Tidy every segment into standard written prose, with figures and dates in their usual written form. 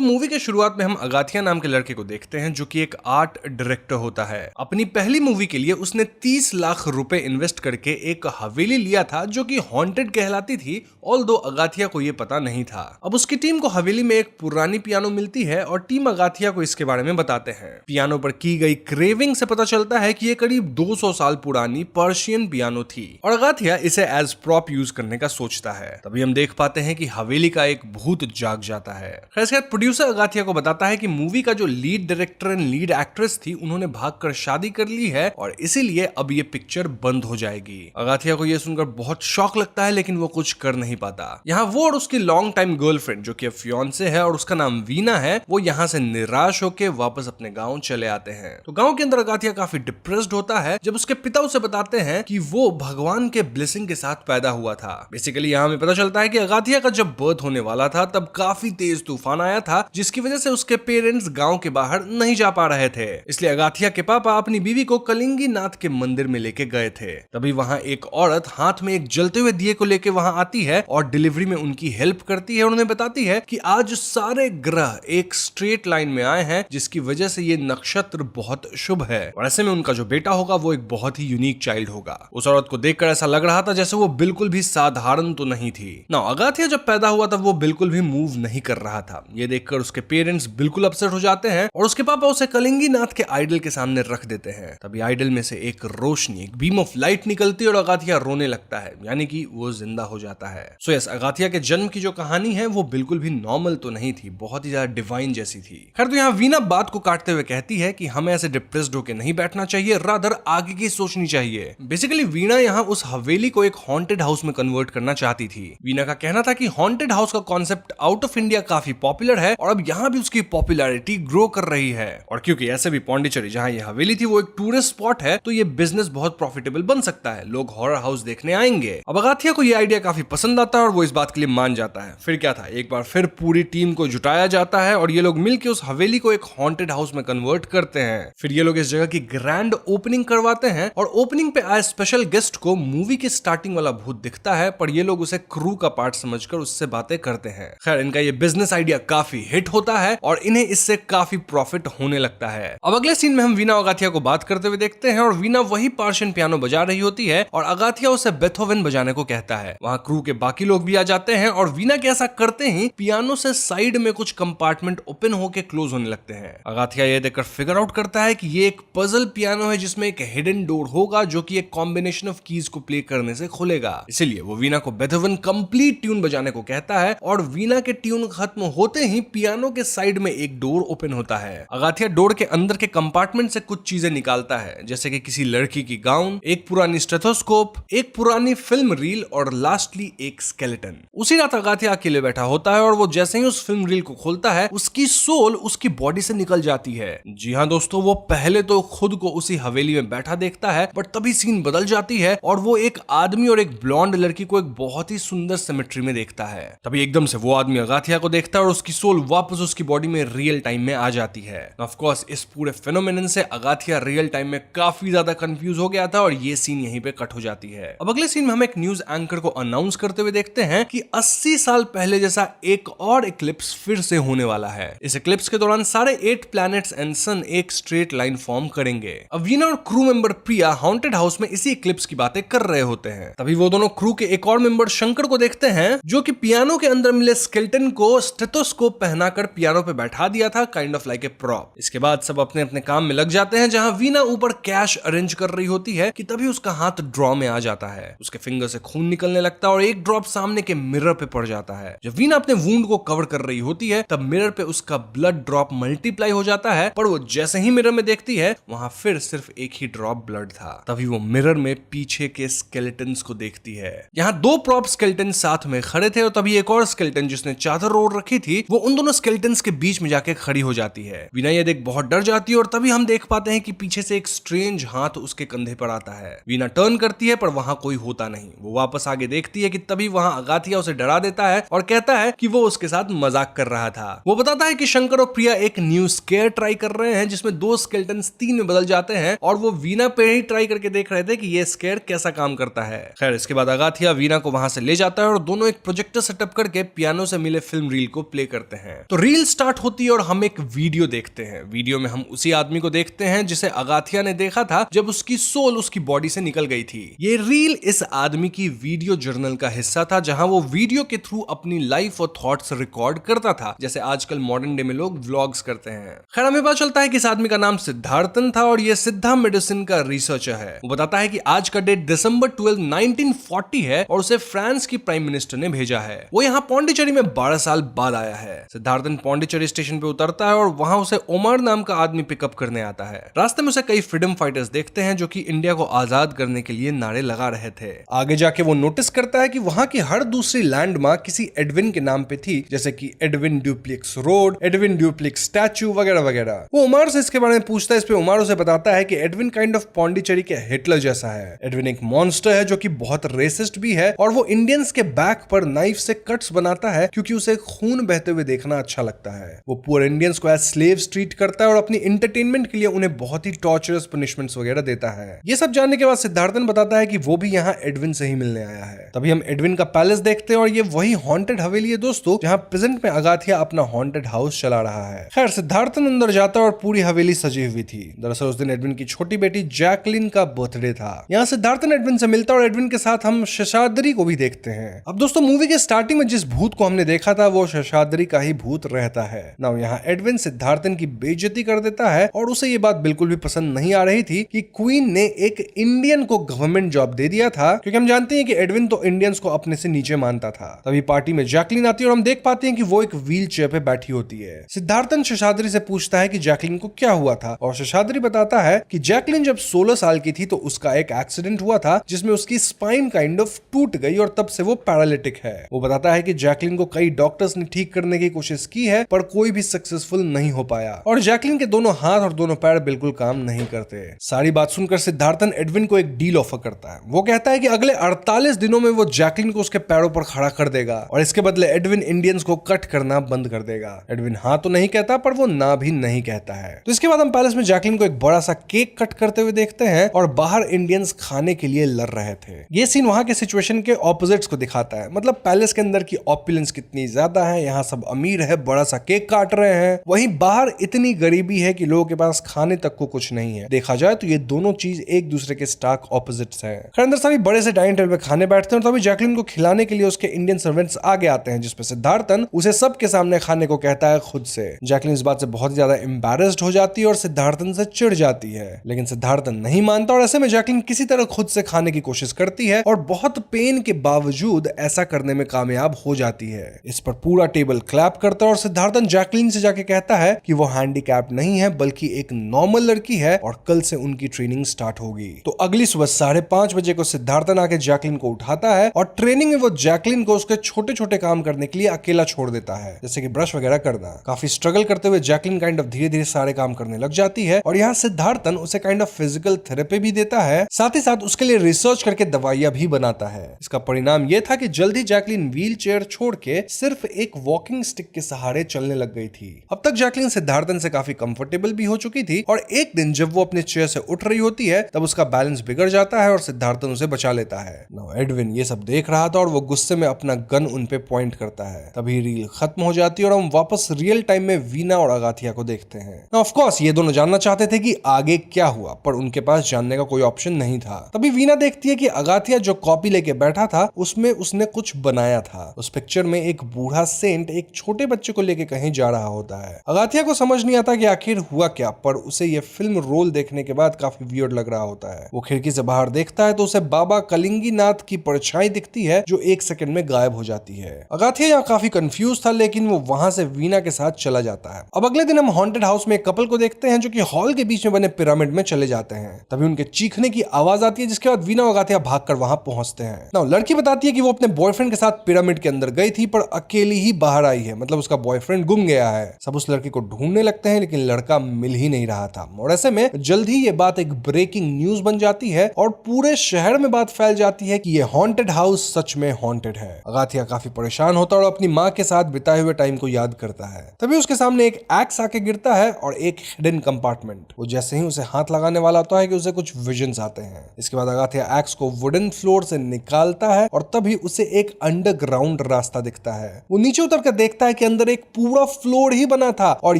तो मूवी के शुरुआत में हम अगाथिया नाम के लड़के को देखते हैं जो कि एक आर्ट डायरेक्टर होता है। अपनी पहली मूवी के लिए उसने 30 लाख रुपए इन्वेस्ट करके एक हवेली लिया था जो कि हॉन्टेड कहलाती थी, ऑल्दो अगाथिया को यह पता नहीं था। अब उसकी टीम को हवेली में एक पुरानी पियानो मिलती है और टीम अगाथिया को इसके बारे में बताते हैं। पियानो पर की गई क्रेविंग से पता चलता है कि यह करीब 200 साल पुरानी पर्शियन पियानो थी और अगाथिया इसे एज प्रॉप यूज करने का सोचता है। तभी हम देख पाते हैं कि हवेली का एक भूत जाग जाता है। खैर प्रोड्यूसर अगाथिया को बताता है कि मूवी का जो lead director and lead actress थी उन्होंने भागकर शादी कर ली है और इसीलिए अब ये पिक्चर बंद हो जाएगी। अगाथिया को यह सुनकर बहुत शॉक लगता है लेकिन वो कुछ कर नहीं पाता। यहाँ वो और उसकी लॉन्ग टाइम गर्लफ्रेंड जो कि फियांसे है और उसका नाम वीना है, वो यहाँ से निराश होकर वापस अपने गांव चले आते हैं। तो गांव के अंदर अगाथिया काफी डिप्रेस्ड होता है जब उसके पिता उसे बताते हैं कि वो भगवान के ब्लेसिंग के साथ पैदा हुआ था। बेसिकली यहाँ हमें पता चलता है कि अगाथिया का जब बर्थ होने वाला था तब काफी तेज तूफान आया था जिसकी वजह से उसके पेरेंट्स गांव के बाहर नहीं जा पा रहे थे। इसलिए अगाथिया के पापा अपनी बीवी को कलिंगी नाथ के मंदिर में लेके गए थे। तभी वहां एक औरत हाथ में एक जलते हुए दिए को लेके वहां आती है और डिलीवरी में उनकी हेल्प करती है और उन्हें बताती है कि आज सारे ग्रह एक स्ट्रेट लाइन में आए हैं जिसकी वजह से ये नक्षत्र बहुत शुभ है और ऐसे में उनका जो बेटा होगा वो एक बहुत ही यूनिक चाइल्ड होगा। उस औरत को देखकर ऐसा लग रहा था जैसे वो बिल्कुल भी साधारण तो नहीं थी ना। अगाथिया जब पैदा हुआ तब वो बिल्कुल भी मूव नहीं कर रहा था। ये देखकर उसके पेरेंट्स बिल्कुल अपसेट हो जाते हैं और उसके पापा उसे कलिंगी नाथ के आइडल के सामने रख देते हैं। तभी आइडल में से एक रोशनी, एक बीम ऑफ लाइट निकलती है और अगाथिया रोने लगता है, यानी कि वो जिंदा हो जाता है। सो यस, अगाथिया के जन्म की जो कहानी है वो बिल्कुल भी नॉर्मल तो नहीं थी, बहुत ही ज्यादा डिवाइन जैसी थी। खैर तो यहाँ वीना बात को काटते हुए कहती है कि हमें ऐसे डिप्रेस्ड होकर नहीं बैठना चाहिए, रादर आगे की सोचनी चाहिए। बेसिकली वीना यहाँ उस हवेली को एक हॉन्टेड हाउस में कन्वर्ट करना चाहती थी। वीना का कहना था कि हॉन्टेड हाउस का कॉन्सेप्ट आउट ऑफ इंडिया काफी पॉपुलर है और अब यहाँ भी उसकी पॉपुलैरिटी ग्रो कर रही है और क्योंकि ऐसे भी पौंडीचेरी जहाँ ये हवेली थी वो एक टूरिस्ट स्पॉट है तो ये बिजनेस बहुत प्रॉफिटेबल बन सकता है, लोग हॉरर हाउस देखने आएंगे। अब अगाथिया को ये आइडिया काफी पसंद आता है और वो इस बात के लिए मान जाता है। फिर क्या था, एक बार फिर पूरी टीम को जुटाया जाता है और ये लोग मिलकर उस हवेली को एक हॉन्टेड हाउस में कन्वर्ट करते हैं। फिर ये लोग इस जगह की ग्रैंड ओपनिंग करवाते हैं और ओपनिंग पे आए स्पेशल गेस्ट को मूवी के स्टार्टिंग वाला भूत दिखता है पर ये लोग उसे क्रू का पार्ट समझकर उससे बातें करते हैं। खैर इनका ये बिजनेस आइडिया काफी हिट होता है और इन्हें इससे काफी प्रॉफिट होने लगता है। अब अगले सीन में हम वीना और अगाथिया को बात करते हुए देखते हैं और वीना वही पर्शियन पियानो बजा रही होती है और अगाथिया उसे बेथोवेन बजाने को कहता है। वहां क्रू के बाकी लोग भी आ जाते हैं और वीना के ऐसा करते ही पियानो से साइड में कुछ कंपार्टमेंट ओपन होकर क्लोज होने लगते हैं। अगाथिया ये देखकर फिगर आउट करता है कि ये एक पजल पियानो है जिसमें एक हिडन डोर होगा जो कि एक कॉम्बिनेशन ऑफ कीज को प्ले करने से खुलेगा। इसलिए वो वीना को बेथोवेन कंप्लीट ट्यून बजाने को कहता है और वीना के ट्यून खत्म होते ही पियानो के साइड में एक डोर ओपन होता है। अगाथिया डोर के अंदर के कंपार्टमेंट से कुछ चीजें निकालता है जैसे कि किसी लड़की की गाउन, एक पुरानी स्टेथोस्कोप, एक पुरानी फिल्म रील और लास्टली एक स्केलेटन। उसी रात अगाथिया अकेले बैठा होता है और वो जैसे ही उस फिल्म रील को खोलता है उसकी सोल उसकी बॉडी से निकल जाती है। जी हाँ दोस्तों, वो पहले तो खुद को उसी हवेली में बैठा देखता है बट तभी सीन बदल जाती है और वो एक आदमी और एक ब्लॉन्ड लड़की को एक बहुत ही सुंदर सिमेट्री में देखता है। तभी एकदम से वो आदमी अगाथिया को देखता है और उसकी सोल वापस उसकी बॉडी में रियल टाइम में आ जाती है। ऑफ कोर्स इस पूरे फेनोमेनन से अगाथिया रियल टाइम में काफी ज्यादा कंफ्यूज हो गया था और ये सीन यहीं पे कट हो जाती है। अब अगले सीन में हम एक न्यूज एंकर को अनाउंस करते हुए देखते हैं कि 80 साल पहले जैसा एक और इक्लिप्स फिर से होने वाला है। इस इक्लिप्स के दौरान सारे 8 प्लैनेट्स एंड सन एक स्ट्रेट लाइन फॉर्म करेंगे। अब वीना और क्रू मेंबर प्रिया हॉन्टेड हाउस में इसी इक्लिप्स की बातें कर रहे होते हैं। तभी वो दोनों क्रू के एक और मेंबर शंकर को देखते हैं जो कि पियानो के अंदर मिले स्केलेटन को स्टेथोस्कोप पहनाकर पियानो पे बैठा दिया था, kind of like a prop. इसके बाद सब अपने अपने काम में लग जाते हैं। जहां वीना ऊपर कैश अरेंज कर रही होती है कि तभी उसका हाथ ड्रॉ में आ जाता है। उसके फिंगर से खून निकलने लगता है और एक ड्रॉप सामने के मिरर पे पड़ जाता है। जब वीना अपने वुंड को कवर कर रही होती है तब मिरर पे उसका ब्लड ड्रॉप मल्टीप्लाई हो जाता है पर वो जैसे ही मिरर में देखती है वहां फिर सिर्फ एक ही ड्रॉप ब्लड था। तभी वो मिरर में पीछे के स्केलेटन्स को देखती है। यहाँ 2 प्रॉप स्केलेटन साथ में खड़े थे और तभी एक और स्केलेटन जिसने चादर ओढ़ रखी थी वो उन दोनों स्केलेटन्स के बीच में जाके खड़ी हो जाती है। वीना ये देख बहुत डर जाती है और तभी हम देख पाते हैं कि पीछे से एक स्ट्रेंज हाथ उसके कंधे पर आता है। वीना टर्न करती है पर वहां कोई होता नहीं। वो वापस आगे देखती है कि तभी वहां अगाथिया उसे डरा देता है और कहता है कि वो उसके साथ मजाक कर रहा था। वो बताता है कि शंकर और प्रिया एक न्यू स्केयर ट्राई कर रहे हैं जिसमें 2 स्केलेटन्स 3 में बदल जाते हैं और वो वीना पे ही ट्राई करके देख रहे थे कि ये स्केयर कैसा काम करता है। खैर इसके बाद अगाथिया वीना को वहां से ले जाता है और दोनों एक प्रोजेक्टर सेटअप करके पियानो से मिले फिल्म रील को प्ले करते हैं। हैं। तो रील स्टार्ट होती है और हम एक वीडियो देखते हैं। वीडियो में हम उसी आदमी को देखते हैं जिसे अगाथिया ने देखा था जब उसकी सोल उसकी बॉडी से निकल गई थी। ये रील इस आदमी की वीडियो जर्नल का हिस्सा था, जहां वो वीडियो के थ्रू अपनी लाइफ और थॉट्स रिकॉर्ड करता था, जैसे आजकल मॉडर्न डे में लोग व्लॉग्स करते हैं। खैर, हमें पता चलता है कि इस आदमी का नाम सिद्धार्थन था और ये सिद्धा मेडिसिन का रिसर्चर है। वो बताता है कि आज का डेट दिसंबर 12, 1940 है और उसे फ्रांस की प्राइम मिनिस्टर ने भेजा है। वो यहाँ पौंडीचेरी में 12 साल बाद आया है। सिद्धार्थन पौंडीचेरी स्टेशन पे उतरता है और वहां उसे उमर नाम का आदमी पिकअप करने आता है। रास्ते में उसे कई फ्रीडम फाइटर्स देखते हैं जो कि इंडिया को आजाद करने के लिए नारे लगा रहे थे। आगे जाके वो नोटिस करता है कि वहां की हर दूसरी लैंडमार्क किसी एडविन के नाम पे थी, जैसे कि Edwin Dupleix road, Edwin Dupleix statue वगैरह वगैरह। वो उमर से इसके बारे में पूछता है। इस पे उमर उसे बताता है कि एडविन काइंड ऑफ पौंडीचेरी के हिटलर जैसा है। एडविन एक मॉन्स्टर है जो कि बहुत रेसिस्ट भी है और वो इंडियंस के बैक पर नाइफ से कट्स बनाता है क्योंकि उसे खून बहते हुए देखना अच्छा लगता है। वो पुअर इंडियंस को एज स्लेव्स ट्रीट करता है और अपनी एंटरटेनमेंट के लिए उन्हें बहुत ही टॉर्चरस पनिशमेंट्स वगैरह देता है। ये सब जानने के बाद सिद्धार्थन बताता है कि वो भी यहाँ एडविन से ही मिलने आया है। तभी हम एडविन का पैलेस देखते हैं और ये वही हॉन्टेड हवेली है दोस्तों, जहाँ प्रेजेंट में अगाथिया अपना हॉन्टेड हाउस चला रहा है। खैर, सिद्धार्थन अंदर जाता है और पूरी हवेली सजी हुई थी। दरअसल उस दिन एडविन की छोटी बेटी जैकलिन का बर्थडे था। यहाँ सिद्धार्थन एडविन से मिलता है और एडविन के साथ हम शेषाद्री को भी देखते हैं। अब दोस्तों, मूवी के स्टार्टिंग में जिस भूत को हमने देखा था वो शेषाद्री का ही भूत रहता है। नाउ यहाँ एडविन सिद्धार्थन की बेइज्जती कर देता है और उसे ये बात बिल्कुल भी पसंद नहीं आ रही थी कि क्वीन ने एक इंडियन को गवर्नमेंट जॉब दे दिया था, क्योंकि हम जानते हैं कि एडविन तो इंडियंस को अपने से नीचे मानता था। तभी पार्टी में जैकलिन आती है और हम देख पाते हैं कि वो एक व्हील चेयर पे बैठी होती है। सिद्धार्थन शेषाद्री से पूछता है कि जैकलिन को क्या हुआ था और शेषाद्री बताता है कि जैकलिन जब 16 साल की थी तो उसका एक एक्सीडेंट हुआ था जिसमें उसकी स्पाइन काइंड ऑफ टूट गई और तब से वो पैरालिटिक है। वो बताता है कि जैकलिन को कई डॉक्टर्स ने ठीक करने की कोशिश की है पर कोई भी सक्सेसफुल नहीं हो पाया और जैकलिन के दोनों हाथ और दोनों पैर बिल्कुल काम नहीं करते। सारी बात सुनकर सिद्धार्थन एडविन को एक डील ऑफर करता है। वो कहता है कि अगले 48 दिनों में वो जैकलिन को उसके पैरों पर खड़ा कर देगा और इसके बदले एडविन इंडियंस को कट करना बंद कर देगा। एडविन हाँ तो नहीं कहता पर वो ना भी नहीं कहता है। तो इसके बाद हम पैलेस में जैकलिन को एक बड़ा सा केक कट करते हुए देखते हैं और बाहर इंडियंस खाने के लिए लड़ रहे थे। ये सीन वहां के सिचुएशन के ऑपोजिट्स को दिखाता है। मतलब पैलेस के अंदर की ऑपुलेंस कितनी ज्यादा है, यहाँ सब अमीर है, बड़ा सा केक काट रहे हैं, वहीं बाहर इतनी गरीबी है कि लोगों के पास खाने तक को कुछ नहीं है। देखा जाए तो ये दोनों चीज एक दूसरे के स्टार्क ऑपोजिट्स हैं। खैर, अंदर सभी बड़े से डाइनिंग टेबल पे खाने बैठते हैं और तभी जैकलिन को खिलाने के लिए उसके इंडियन सर्वेंट्स आगे आते हैं, जिसपे सिद्धार्थन उसे सबके सामने खाने को कहता है खुद से। जैकलिन इस बात से बहुत ज्यादा एम्बैरेस्ड हो जाती है और सिद्धार्थन से चिढ़ जाती है, लेकिन सिद्धार्थन नहीं मानता और ऐसे में जैकलिन किसी तरह खुद से खाने की कोशिश करती है और बहुत पेन के बावजूद ऐसा करने में कामयाब हो जाती है। इस पर पूरा टेबल क्लैप करता है और सिद्धार्थन जैकलिन से जाके कहता है कि वो हैंडीकैप नहीं है बल्कि एक नॉर्मल लड़की है और कल से उनकी ट्रेनिंग स्टार्ट होगी। तो अगली सुबह 5:30 बजे को सिद्धार्थन आके जैकलिन को उठाता है और ट्रेनिंग में वो जैकलिन को उसके छोटे छोटे काम करने के लिए अकेला छोड़ देता है, जैसे कि ब्रश वगैरह करना। काफी स्ट्रगल करते हुए जैकलिन काइंड ऑफ धीरे धीरे सारे काम करने लग जाती है और यहाँ सिद्धार्थन उसे काइंड ऑफ फिजिकल थेरेपी भी देता है, साथ ही साथ उसके लिए रिसर्च करके दवाइयां भी बनाता है। इसका परिणाम यह था कि जल्दी जैकलिन व्हील चेयर छोड़ के सिर्फ एक वॉकिंग स्टिक के सहारे चलने लग गई थी। अब तक जैकलिन सिद्धार्थन से काफी कंफर्टेबल भी हो चुकी थी और एक दिन जब वो अपने चेयर से उठ रही होती है तब उसका बैलेंस बिगड़ जाता है और सिद्धार्थन उसे बचा लेता है। नाउ एडविन ये सब देख रहा था और वो गुस्से में अपना गन उन पे पॉइंट करता है। तभी रील खत्म हो जाती है और हम वापस रियल टाइम में वीना और अगाथिया को देखते हैं। नाउ ऑफ कोर्स ये दोनों जानना चाहते थे कि आगे क्या हुआ, पर उनके पास जानने का कोई ऑप्शन नहीं था। तभी वीना देखती है कि अगाथिया जो कॉपी लेके बैठा था उसमें उसने कुछ बनाया था। उस पिक्चर में एक बूढ़ा सेंट एक छोटे बच्चे को लेके कहीं जा रहा होता है। अगाथिया को समझ नहीं आता कि आखिर हुआ क्या, पर उसे ये फिल्म रोल देखने के बाद काफी वियर्ड लग रहा होता है। वो खिड़की से बाहर देखता है तो उसे बाबा कलिंगीनाथ की परछाई दिखती है जो एक सेकंड में गायब हो जाती है। अगाथिया यहाँ काफी कंफ्यूज था, लेकिन वो वहां से वीना के साथ चला जाता है। अब अगले दिन हम हॉन्टेड हाउस में एक कपल को देखते हैं जो कि हॉल के बीच में बने पिरामिड में चले जाते हैं। तभी उनके चीखने की आवाज आती है, जिसके बाद वीना और अगाथिया भागकर वहां पहुंचते हैं। नाउ लड़की बताती है कि वो अपने बॉयफ्रेंड के साथ पिरामिड के अंदर गई थी पर अकेली ही बाहर आई है, मतलब उसका बॉयफ्रेंड गुम गया है। सब उस लड़की को ढूंढने लगते हैं लेकिन लड़का मिल ही नहीं रहा था और ऐसे में जल्द ही ये बात एक ब्रेकिंग न्यूज बन जाती है और पूरे शहर में बात फैल जाती है कि ये हॉन्टेड हाउस सच में हॉन्टेड है। अगाथिया काफी परेशान होता है और अपनी माँ के साथ बिताए हुए टाइम को याद करता है। तभी उसके सामने एक एक्स आके गिरता है और एक हिडन कंपार्टमेंट। वो जैसे ही उसे हाथ लगाने वाला होता है कि उसे कुछ विजन्स आते हैं। इसके बाद अगाथिया एक्स को वुडन फ्लोर से निकालता है और तभी उसे एक अंडरग्राउंड रास्ता दिखता है। वो नीचे उतर कर देखता है है कि अंदर एक पूरा फ्लोर ही बना था और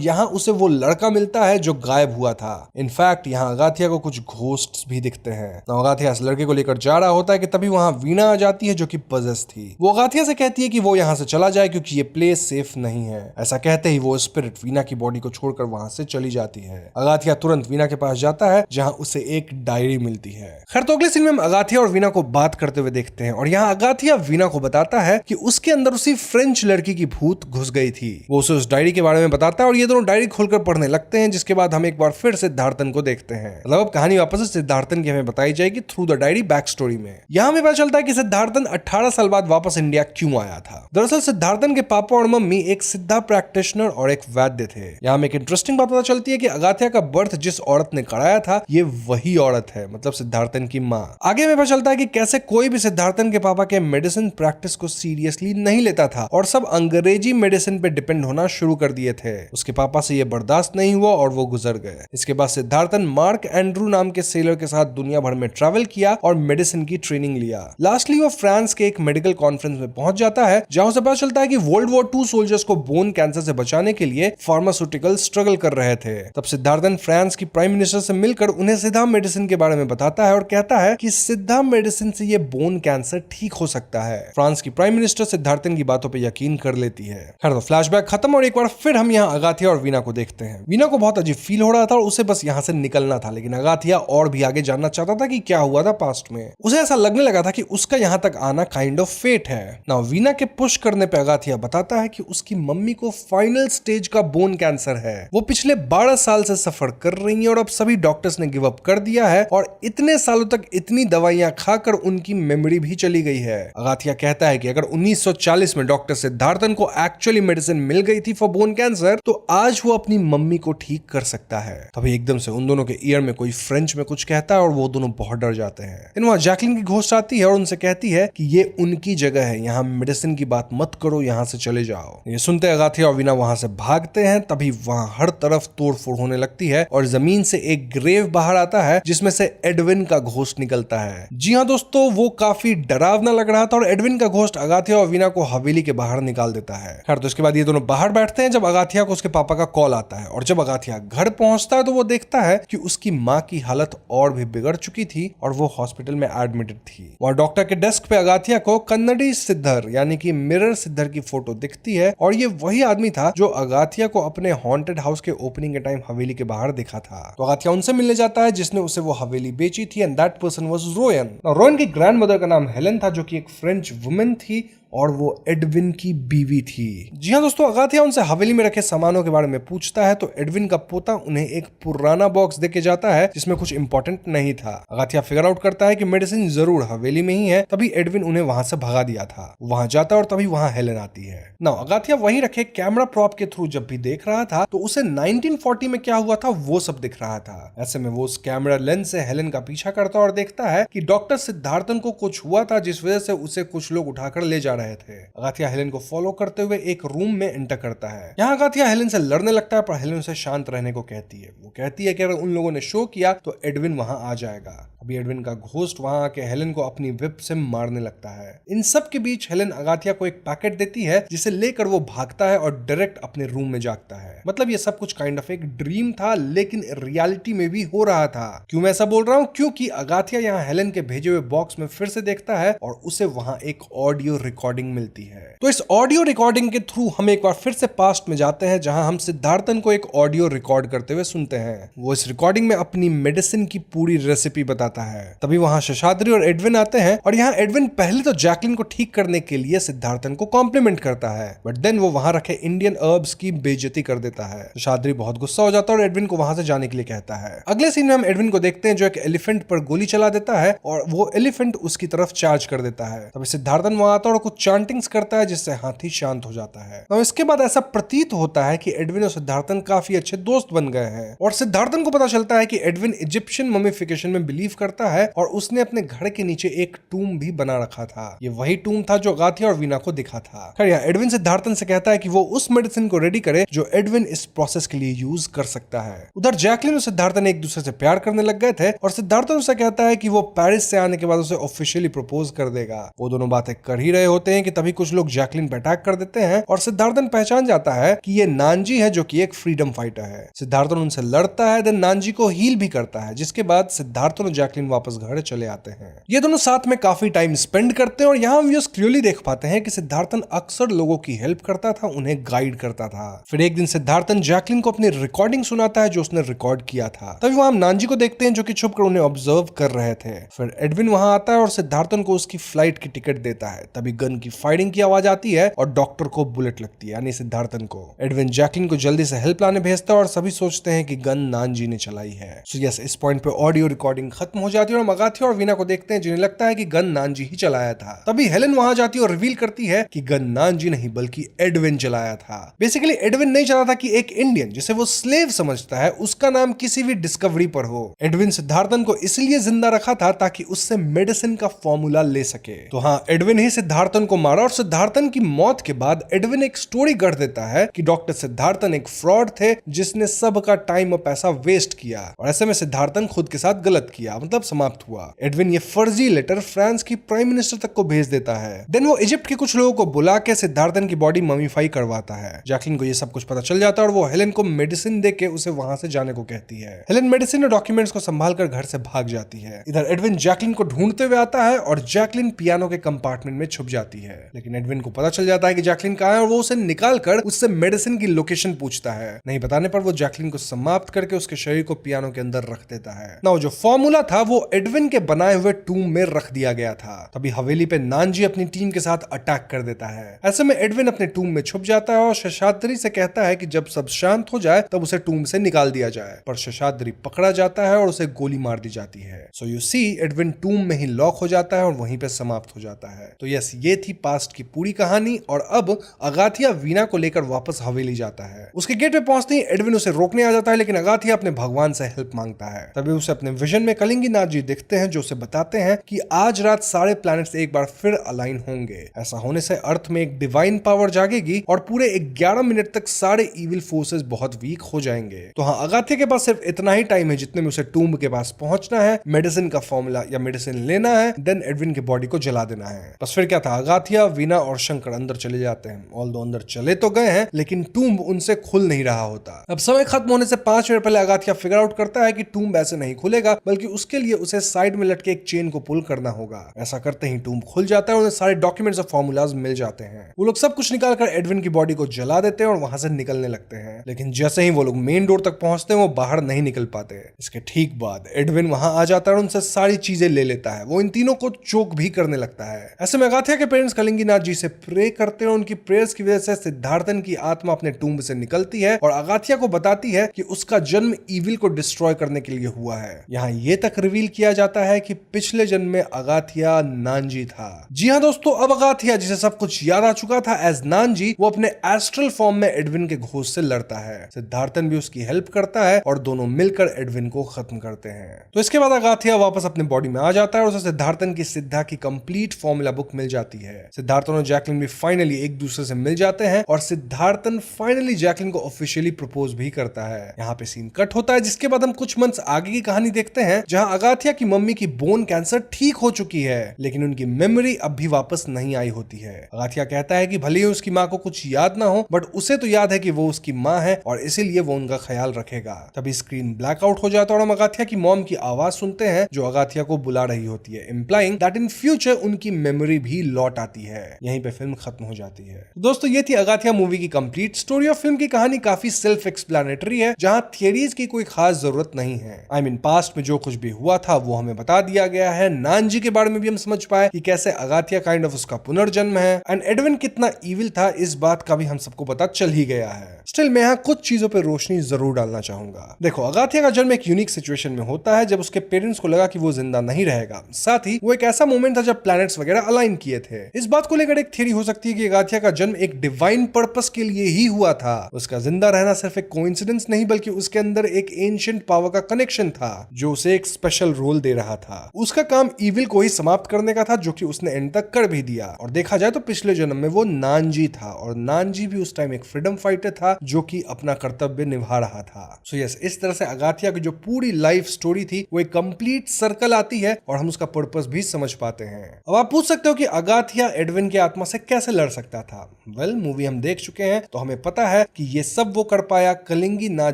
यहाँ उसे वो लड़का मिलता है जो गायब हुआ था। इनफैक्ट यहाँ अगाथिया को कुछ घोस्ट्स भी दिखते हैं। अगाथिया इस लड़के को लेकर जा रहा होता है कि तभी वहां वीणा आ जाती है जो कि पजेस थी। वो अगाथिया से कहती है कि वो यहाँ से चला जाए क्योंकि ये प्लेस सेफ नहीं है। ऐसा कहते ही वो स्पिरिट वीणा की बॉडी को छोड़कर वहां से चली जाती है। अगाथिया तुरंत वीणा के पास जाता है जहाँ उसे एक डायरी मिलती है। खैर तो अगले सीन में हम अगाथिया और वीणा को बात करते हुए देखते हैं और यहाँ अगाथिया वीणा को बताता है कि उसके अंदर उसी फ्रेंच लड़की की भूत घुस गई थी। वो उसे उस डायरी के बारे में बताता है और ये दोनों डायरी खोलकर पढ़ने लगते हैं, जिसके बाद हम एक बार फिर सिद्धार्थन को देखते हैं। मतलब अब कहानी वापस से सिद्धार्थन की हमें बताई जाएगी through the diary back story में। यहाँ हमें पता चलता है कि सिद्धार्थन 18 साल बाद वापस इंडिया क्यों आया था। दरअसल सिद्धार्थन के पापा और मम्मी एक सिद्धा प्रैक्टिशनर और एक वैद्य थे। यहाँ हमें एक इंटरेस्टिंग बात पता चलती है कि अगाथिया का बर्थ जिस औरत ने कराया था ये वही औरत है, मतलब सिद्धार्थन की माँ। आगे हमें पता चलता है कि कैसे कोई भी सिद्धार्थन के पापा के मेडिसिन प्रैक्टिस को सीरियसली नहीं लेता था और सब अंग्रेजी मेडिसिन पे डिपेंड होना शुरू कर दिए थे। उसके पापा से ये बर्दाश्त नहीं हुआ और वो गुजर गए। इसके बाद सिद्धार्थन मार्क एंड्रू नाम के सेलर के साथ दुनिया भर में ट्रैवल किया और मेडिसिन की ट्रेनिंग लिया। लास्टली वो फ्रांस के एक मेडिकल कॉन्फ्रेंस में पहुंच जाता है जहां उसे पता चलता है कि वर्ल्ड वॉर 2 सोल्जर्स को बोन कैंसर से बचाने के लिए फार्मास्यूटिकल स्ट्रगल कर रहे थे। तब सिद्धार्थन फ्रांस की प्राइम मिनिस्टर से मिलकर उन्हें सिद्धा मेडिसिन के बारे में बताता है और कहता है कि सिद्धा मेडिसिन से ये बोन कैंसर ठीक हो सकता है। फ्रांस की प्राइम मिनिस्टर सिद्धार्थन की बातों पर यकीन कर लेती है। खैर तो फ्लैशबैक खत्म और एक बार फिर हम यहाँ अगाथिया और वीणा को देखते हैं। वीणा को बहुत अजीब फील हो रहा था और उसे बस यहाँ से निकलना था, लेकिन अगाथिया और भी आगे जानना चाहता था कि क्या हुआ था पास्ट में। उसे ऐसा लगने लगा था कि उसका यहाँ तक आना काइंड ऑफ फेट है ना। वीणा के पुश करने पे अगाथिया बताता है कि उसकी मम्मी को फाइनल स्टेज का बोन कैंसर है। वो पिछले 12 साल से सफर कर रही है और अब सभी डॉक्टर्स ने गिव अप कर दिया है और इतने सालों तक इतनी दवाइयां खाकर उनकी मेमोरी भी चली गई है। अगाथिया कहता है कि अगर 1940 में डॉक्टर सिद्धार्थन को एक्चुअली मेडिसिन मिल गई थी फॉर बोन कैंसर तो आज वो अपनी मम्मी को ठीक कर सकता है। तभी एकदम से उन दोनों के ईयर में कोई फ्रेंच में कुछ कहता है और वो दोनों बहुत डर जाते हैं। इन वहां जैकलिन की घोस्ट आती है और उनसे कहती है कि ये उनकी जगह है, यहाँ मेडिसिन की बात मत करो, यहाँ से चले जाओ। ये सुनते अगाथिया और वीणा वहां से भागते हैं। तभी वहां हर तरफ तोड़फोड़ होने लगती है और जमीन से एक ग्रेव बाहर आता है जिसमें से एडविन का घोस्ट निकलता है। जी हाँ दोस्तों, वो काफी डरावना लग रहा था और एडविन का घोस्ट अगाथिया और वीणा को हवेली के बाहर निकाल देता है। खैर तो इसके बाद ये दोनों बाहर बैठते हैं जब अगाथिया को उसके पापा का कॉल आता है और जब अगाथिया घर पहुंचता है तो वो देखता है कि उसकी माँ की हालत और भी बिगड़ चुकी थी और वो हॉस्पिटल में एडमिटेड थी। वहां डॉक्टर के डेस्क पे अगाथिया को कन्नड़ी सिद्धर यानी कि मिरर सिद्धर की फोटो दिखती है और ये वही आदमी था जो अगाथिया को अपने हॉन्टेड हाउस के ओपनिंग के टाइम हवेली के बाहर दिखा था। तो अगाथिया उनसे मिलने जाता है जिसने उसे वो हवेली बेची थी एंड दैट पर्सन वाज रोयन। रोयन की ग्रैंडमदर का नाम हेलेन था जो कि एक फ्रेंच वुमेन थी और वो एडविन की बीवी थी। जी हाँ दोस्तों, अगाथिया उनसे हवेली में रखे सामानों के बारे में पूछता है तो एडविन का पोता उन्हें एक पुराना बॉक्स देके जाता है जिसमें कुछ इंपॉर्टेंट नहीं था। अगाथिया फिगर आउट करता है कि मेडिसिन जरूर हवेली में ही है, तभी एडविन उन्हें वहां से भगा दिया था। वहां जाता है और तभी वहां हेलेन आती है ना। अगाथिया वहीं रखे कैमरा प्रॉप के थ्रू जब भी देख रहा था तो उसे 1940 में क्या हुआ था वो सब दिख रहा था। ऐसे में वो उस कैमरा लेंस से हेलेन का पीछा करता और देखता है कि डॉक्टर सिद्धार्थन को कुछ हुआ था जिस वजह से उसे कुछ लोग उठाकर ले जा रहे थे। अगाथिया हेलेन को फॉलो करते हुए एक रूम में एंटर करता है। यहाँ अगाथिया हेलेन से लड़ने लगता है पर हेलेन उसे शांत रहने को कहती है। वो कहती है कि अगर उन लोगों ने शो किया तो एडविन वहां आ जाएगा। अभी एडविन का घोस्ट वहां आके हेलेन को अपनी विप से मारने लगता है। इन सब के बीच हेलेन अगाथिया को एक पैकेट देती है जिसे लेकर वो भागता है और डायरेक्ट अपने रूम में जागता है। मतलब ये सब कुछ काइंड ऑफ एक ड्रीम था लेकिन रियलिटी में भी हो रहा था। क्यों मैं ऐसा बोल रहा हूँ? क्योंकि अगाथिया यहाँ हेलेन के भेजे हुए बॉक्स में फिर से देखता है और उसे वहां एक ऑडियो रिकॉर्डिंग मिलती है। तो इस ऑडियो रिकॉर्डिंग के थ्रू हम एक बार फिर से पास्ट में जाते हैं जहां हम सिद्धार्थन को एक ऑडियो रिकॉर्ड करते हुए सुनते हैं। वो इस रिकॉर्डिंग में अपनी मेडिसिन की पूरी रेसिपी बताता है। तभी वहां शेषाद्री और एडविन आते हैं और यहाँ एडविन पहले तो जैकलिन को ठीक करने के लिए सिद्धार्थन को कॉम्प्लीमेंट करता है बट देन वो वहां रखे इंडियन हर्ब्स की बेइज्जती कर देता है। शेषाद्री बहुत गुस्सा हो जाता है और एडविन को वहां से जाने के लिए कहता है। अगले सीन में हम एडविन को देखते हैं जो एक एलिफेंट पर गोली चला देता है और वो एलिफेंट उसकी तरफ चार्ज कर देता है। तभी सिद्धार्थन वहां आता है और कुछ चांटिंग्स करता है जिससे हाथी शांत हो जाता है। तो इसके बाद ऐसा प्रतीत होता है कि एडविन और सिद्धार्थन काफी अच्छे दोस्त बन गए हैं और सिद्धार्थन को पता चलता है कि एडविन इजिप्शियन ममीफिकेशन में बिलीव करता है और उसने अपने घर के नीचे एक टूम भी बना रखा था। ये वही टूम था जो अगाथिया और वीणा को दिखा था। खैर यहाँ एडविन सिद्धार्थन से कहता है कि वो उस मेडिसिन को रेडी करे जो एडविन इस प्रोसेस के लिए यूज कर सकता है। उधर जैकलिन और सिद्धार्थन एक दूसरे से प्यार करने लग गए थे और सिद्धार्थन उसे कहता है कि वो पेरिस से आने के बाद उसे ऑफिशियली प्रपोज कर देगा। वो दोनों बातें कर ही रहे होते होते हैं कि तभी कुछ लोग जैकलिन पे अटैक कर देते हैं और सिद्धार्थन पहचान जाता है कि ये नानजी है जो कि एक फ्रीडम फाइटर है। सिद्धार्थन उनसे लड़ता है, देन नानजी को हील भी करता है, जिसके बाद सिद्धार्थन और जैकलिन वापस घर चले आते हैं। ये दोनों साथ में काफी टाइम स्पेंड करते हैं और यहाँ हम क्लियरली देख पाते हैं कि सिद्धार्थन अक्सर लोगों की हेल्प करता था, उन्हें गाइड करता था। फिर एक दिन सिद्धार्थन जैकलिन को अपनी रिकॉर्डिंग सुनाता है जो उसने रिकॉर्ड किया था। तभी वहां हम नानजी को देखते हैं जो कि छुपकर उन्हें ऑब्जर्व कर रहे थे। फिर एडविन वहां आता है और सिद्धार्थन को उसकी फ्लाइट की टिकट देता है। तभी गन की फायरिंग की आवाज आती है और डॉक्टर को बुलेट लगती है, यानी सिद्धार्थन को। एडविन जैकलिन को जल्दी से हेल्प लाने भेजता है और सभी सोचते हैं कि गन नानजी ने चलाई है। सो यस, इस पॉइंट पे ऑडियो रिकॉर्डिंग खत्म हो जाती है और हम अगाथिया और वीना को देखते हैं जिन्हें लगता है कि गन नानजी ही चलाया था। तभी हेलेन वहां जाती है और रिवील करती है कि गन नानजी नहीं बल्कि एडविन चलाया था। बेसिकली एडविन नहीं चाहता था कि एक इंडियन जिसे वो स्लेव समझता है उसका नाम किसी भी डिस्कवरी पर हो। एडविन सिद्धार्थन को इसलिए जिंदा रखा था ताकि उससे मेडिसिन का फॉर्मूला ले सके। तो हाँ, एडविन ही सिद्धार्थन को मारा और सिद्धार्थन की मौत के बाद एडविन एक स्टोरी गढ़ देता है कि डॉक्टर सिद्धार्थन एक फ्रॉड थे जिसने सबका टाइम और पैसा वेस्ट किया और ऐसे में सिद्धार्थन खुद के साथ गलत किया, मतलब समाप्त हुआ। एडविन ये फर्जी लेटर फ्रांस की प्राइम मिनिस्टर तक को भेज देता है। देन वो इजिप्ट के कुछ लोगों को बुला के सिद्धार्थन की बॉडी ममीफाई करवाता है। जैकलिन को ये सब कुछ पता चल जाता है और वो हेलेन को मेडिसिन दे के उसे वहां से जाने को कहती है। हेलेन मेडिसिन और डॉक्यूमेंट्स को संभाल कर घर से भाग जाती है। इधर एडविन जैकलिन को ढूंढते हुए आता है और जैकलिन पियानो के कंपार्टमेंट में छुप जाती है। लेकिन एडविन को पता चल जाता है कि जैकलिन कहाँ है और वो उसे निकाल कर उससे मेडिसिन की लोकेशन पूछता है। नहीं बताने पर वो जैकलिन को समाप्त करके उसके शरीर को पियानो के अंदर रख देता है। ना जो फॉर्मूला था वो एडविन के बनाए हुए टूम में रख दिया गया था। तभी हवेली पे नानजी अपनी टीम के साथ अटैक कर देता है। ऐसे में एडविन अपने टूम में छुप जाता है और शेषाद्री से कहता है कि जब सब शांत हो जाए तब उसे टूम से निकाल दिया जाए, पर शेषाद्री पकड़ा जाता है और उसे गोली मार दी जाती है। सो यू सी, एडविन टूम में ही लॉक हो जाता है और वहीं पे समाप्त हो जाता है। तो यस, ये थी पास्ट की पूरी कहानी और अब अगाथिया वीना को लेकर वापस हवेली जाता है। उसके गेट पे पहुंचते ही एडविन उसे रोकने आ जाता है, लेकिन अगाथिया अपने भगवान से हेल्प मांगता है। तभी उसे अपने विजन में कलिंगी नाथ जी दिखते हैं जो उसे बताते हैं कि आज रात सारे प्लैनेट्स एक बार फिर अलाइन होंगे। ऐसा होने से अर्थ में एक डिवाइन पावर जागेगी और पूरे 11 मिनट तक सारे इविल फोर्सेस बहुत वीक हो जाएंगे। तो हाँ, अगाथिया के पास सिर्फ इतना ही टाइम है जितने में उसे टूम्ब के पास पहुंचना है, मेडिसिन का फॉर्मूला या मेडिसिन लेना है, देन एडविन की बॉडी को जला देना है। बस फिर क्या था, अगाथिया, वीना और शंकर अंदर चले जाते हैं। ऑल्दो अंदर चले तो गए हैं लेकिन टूम्ब उनसे खुल नहीं रहा होता। अब समय खत्म होने से 5 मिनट पहले अगाथिया फिगर आउट करता है कि टूम्ब ऐसे नहीं खुलेगा, बल्कि उसके लिए उसे साइड में लटके एक चेन को पुल करना होगा। ऐसा करते ही टूम्ब खुल जाता है और उन्हें सारे डॉक्यूमेंट्स और फॉर्मूलाज मिल जाते हैं। वो लोग सब कुछ निकालकर एडविन की बॉडी को जला देते हैं और वहां से निकलने लगते हैं। लेकिन जैसे ही वो लोग मेन डोर तक पहुंचते हैं वो बाहर नहीं निकल पाते। इसके ठीक बाद एडविन वहां आ जाता है और उनसे सारी चीजें ले लेता है। वो इन तीनों को चोक भी करने लगता है। ऐसे में अगाथिया के पेरेंट्स कलिंगी नाथ जी से प्रे करते हैं। उनकी प्रेयर्स की वजह से सिद्धार्थन की आत्मा अपने टूम्ब से निकलती है और अगाथिया को बताती है कि उसका जन्म ईविल को डिस्ट्रॉय करने के लिए हुआ है। यहाँ ये तक रिवील किया जाता है कि पिछले जन्म में अगाथिया नानजी था। जी हाँ दोस्तों, अब अगाथिया जिसे सब कुछ याद आ चुका था एज नानजी, वो अपने एस्ट्रल फॉर्म में एडविन के घोष से लड़ता है। सिद्धार्थन भी उसकी हेल्प करता है और दोनों मिलकर एडविन को खत्म करते हैं। तो इसके बाद अगाथिया वापस अपने बॉडी में आ जाता है और उसे सिद्धार्थन की सिद्धा की कंप्लीट फॉर्मूला बुक मिल जाती है। सिद्धार्थन और जैकलिन भी फाइनली एक दूसरे से मिल जाते हैं और सिद्धार्थन फाइनली जैकलिन को ऑफिशियली प्रपोज भी करता है। यहाँ पे सीन कट होता है, जिसके बाद हम कुछ मंथ्स आगे की कहानी देखते हैं जहाँ अगाथिया की मम्मी की बोन कैंसर ठीक हो चुकी है, लेकिन उनकी मेमोरी अब भी वापस नहीं आई होती है। अगाथिया कहता है कि भले ही उसकी माँ को कुछ याद ना हो, बट उसे तो याद है कि वो उसकी माँ है और इसीलिए वो उनका ख्याल रखेगा। तभी स्क्रीन ब्लैकआउट हो जाता है और हम अगाथिया की मॉम की आवाज सुनते हैं जो अगाथिया को बुला रही होती है, इंप्लाइंग दैट इन फ्यूचर उनकी मेमोरी भी लौट आती है। यहीं पे फिल्म खत्म हो जाती है। दोस्तों, ये थी अगाथिया मूवी की कंप्लीट स्टोरी और फिल्म की कहानी काफी सेल्फ एक्सप्लेनेटरी है, जहां थियरीज की कोई खास जरूरत नहीं है। आई मीन पास्ट में जो कुछ भी हुआ था वो हमें बता दिया गया है। नानजी के बारे में भी हम समझ पाए कि कैसे अगाथिया काइंड ऑफ उसका पुनर्जन्म है, एंड एडविन कितना इविल था इस बात का भी हम सबको पता चल ही गया है। स्टिल मैं यहाँ कुछ चीजों पर रोशनी जरूर डालना चाहूंगा। देखो, अगाथिया का जन्म एक यूनिक सिचुएशन में होता है जब उसके पेरेंट्स को लगा कि वो जिंदा नहीं रहेगा। साथ ही वो एक ऐसा मोमेंट था जब प्लैनेट्स वगैरह अलाइन किए थे। इस बात को लेकर एक थ्योरी हो सकती है कि अगाथिया का जन्म एक डिवाइन पर्पस के लिए ही हुआ था। उसका जिंदा रहना सिर्फ एक कोइंसिडेंस नहीं, बल्कि उसके अंदर एक एंशिएंट पावर का कनेक्शन था जो उसे एक स्पेशल रोल दे रहा था। उसका काम इविल को ही समाप्त करने का था, जो कि उसने एंड तक कर भी दिया। और देखा जाए तो पिछले जन्म में वो नानजी था और नानजी भी उस टाइम एक फ्रीडम फाइटर था जो कि अपना कर्तव्य निभा रहा था। सो यस, इस तरह से अगाथिया की जो पूरी लाइफ स्टोरी थी वो एक कंप्लीट सर्कल आती है और हम उसका पर्पस भी समझ पाते हैं। अब आप पूछ सकते हो कि अगाथिया अगाथिया एडविन की आत्मा से कैसे लड़ सकता था? वेल, मूवी हम देख चुके हैं तो हमें पता है कि ये सब वो कर पाया कलिंगी नाथ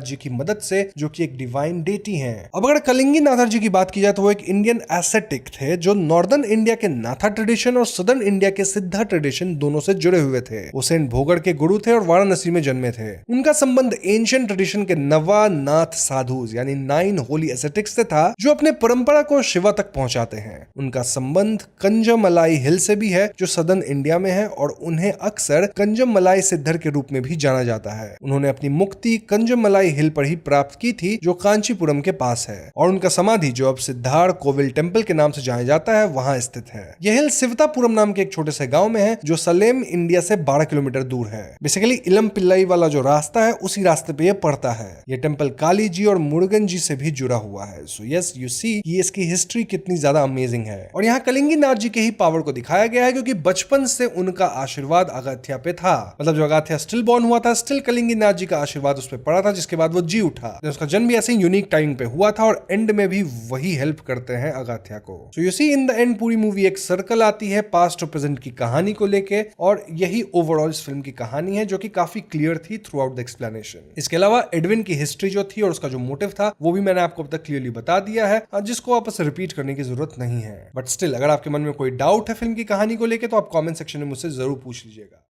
जी की मदद से, जो कि एक डिवाइन डेटी हैं। अब अगर कलिंगी नाथर जी की बात की जाए तो वो एक इंडियन एसेटिक थे जो नॉर्दर्न इंडिया के नाथा ट्रेडिशन और सदर्न इंडिया के सिद्धा ट्रेडिशन दोनों से जुड़े हुए थे। वो सेंट भोगड़ के गुरु थे और वाराणसी में जन्मे थे। उनका संबंध एंशिएंट ट्रेडिशन के नवा नाथ साधुज यानी 9 होली एसेटिक्स से था, जो अपने परंपरा को शिवा तक पहुंचाते हैं। उनका संबंध कंजमलाई हिल से भी है जो सदर्न इंडिया में है, और उन्हें अक्सर कंजमलाई सिद्धर के रूप में भी जाना जाता है। उन्होंने अपनी मुक्ति कंजमलाई हिल पर ही प्राप्त की थी जो कांचीपुरम के पास है, और उनका समाधि जो अब सिद्धार्थ कोविल टेम्पल के नाम से जाना जाता है वहां स्थित है। यह हिल सिवतापुरम नाम के एक छोटे से गांव में है जो सलेम इंडिया से 12 किलोमीटर दूर है। बेसिकली इलम पिल्लाई वाला जो रास्ता है उसी रास्ते पे यह पड़ता है। यह टेम्पल काली जी और मुरुगन जी से भी जुड़ा हुआ है। सो यस, यू सी कि इसकी हिस्ट्री कितनी ज्यादा अमेजिंग है। और यहाँ कलिंगी नाथ जी के ही पावर को दिखाया गया है, क्योंकि बचपन से उनका आशीर्वाद अगाथिया पे था। मतलब जो अगाथिया स्टिल बॉर्न हुआ था, स्टिल कलिंगी नाथ जी का आशीर्वाद उस पर पड़ा था, जिसके बाद वो जी उठा। उसका जन्म भी ऐसे यूनिक टाइम पे हुआ था, और एंड में भी वही हेल्प करते हैं अगाथिया को। So you see in the end पूरी मूवी एक सर्कल आती है पास्ट और प्रेजेंट की कहानी को लेके, और यही ओवरऑल इस फिल्म की कहानी है जो कि काफी क्लियर थी थ्रू आउट द एक्सप्लेनेशन। इसके अलावा एडविन की हिस्ट्री जो थी और उसका जो मोटिव था वो भी मैंने आपको अब तक क्लियरली बता दिया है, जिसको आपस रिपीट करने की जरूरत नहीं है। बट स्टिल अगर आपके मन में कोई डाउट है फिल्म की कहानी को लेके तो आप कमेंट सेक्शन में मुझसे जरूर पूछ लीजिएगा।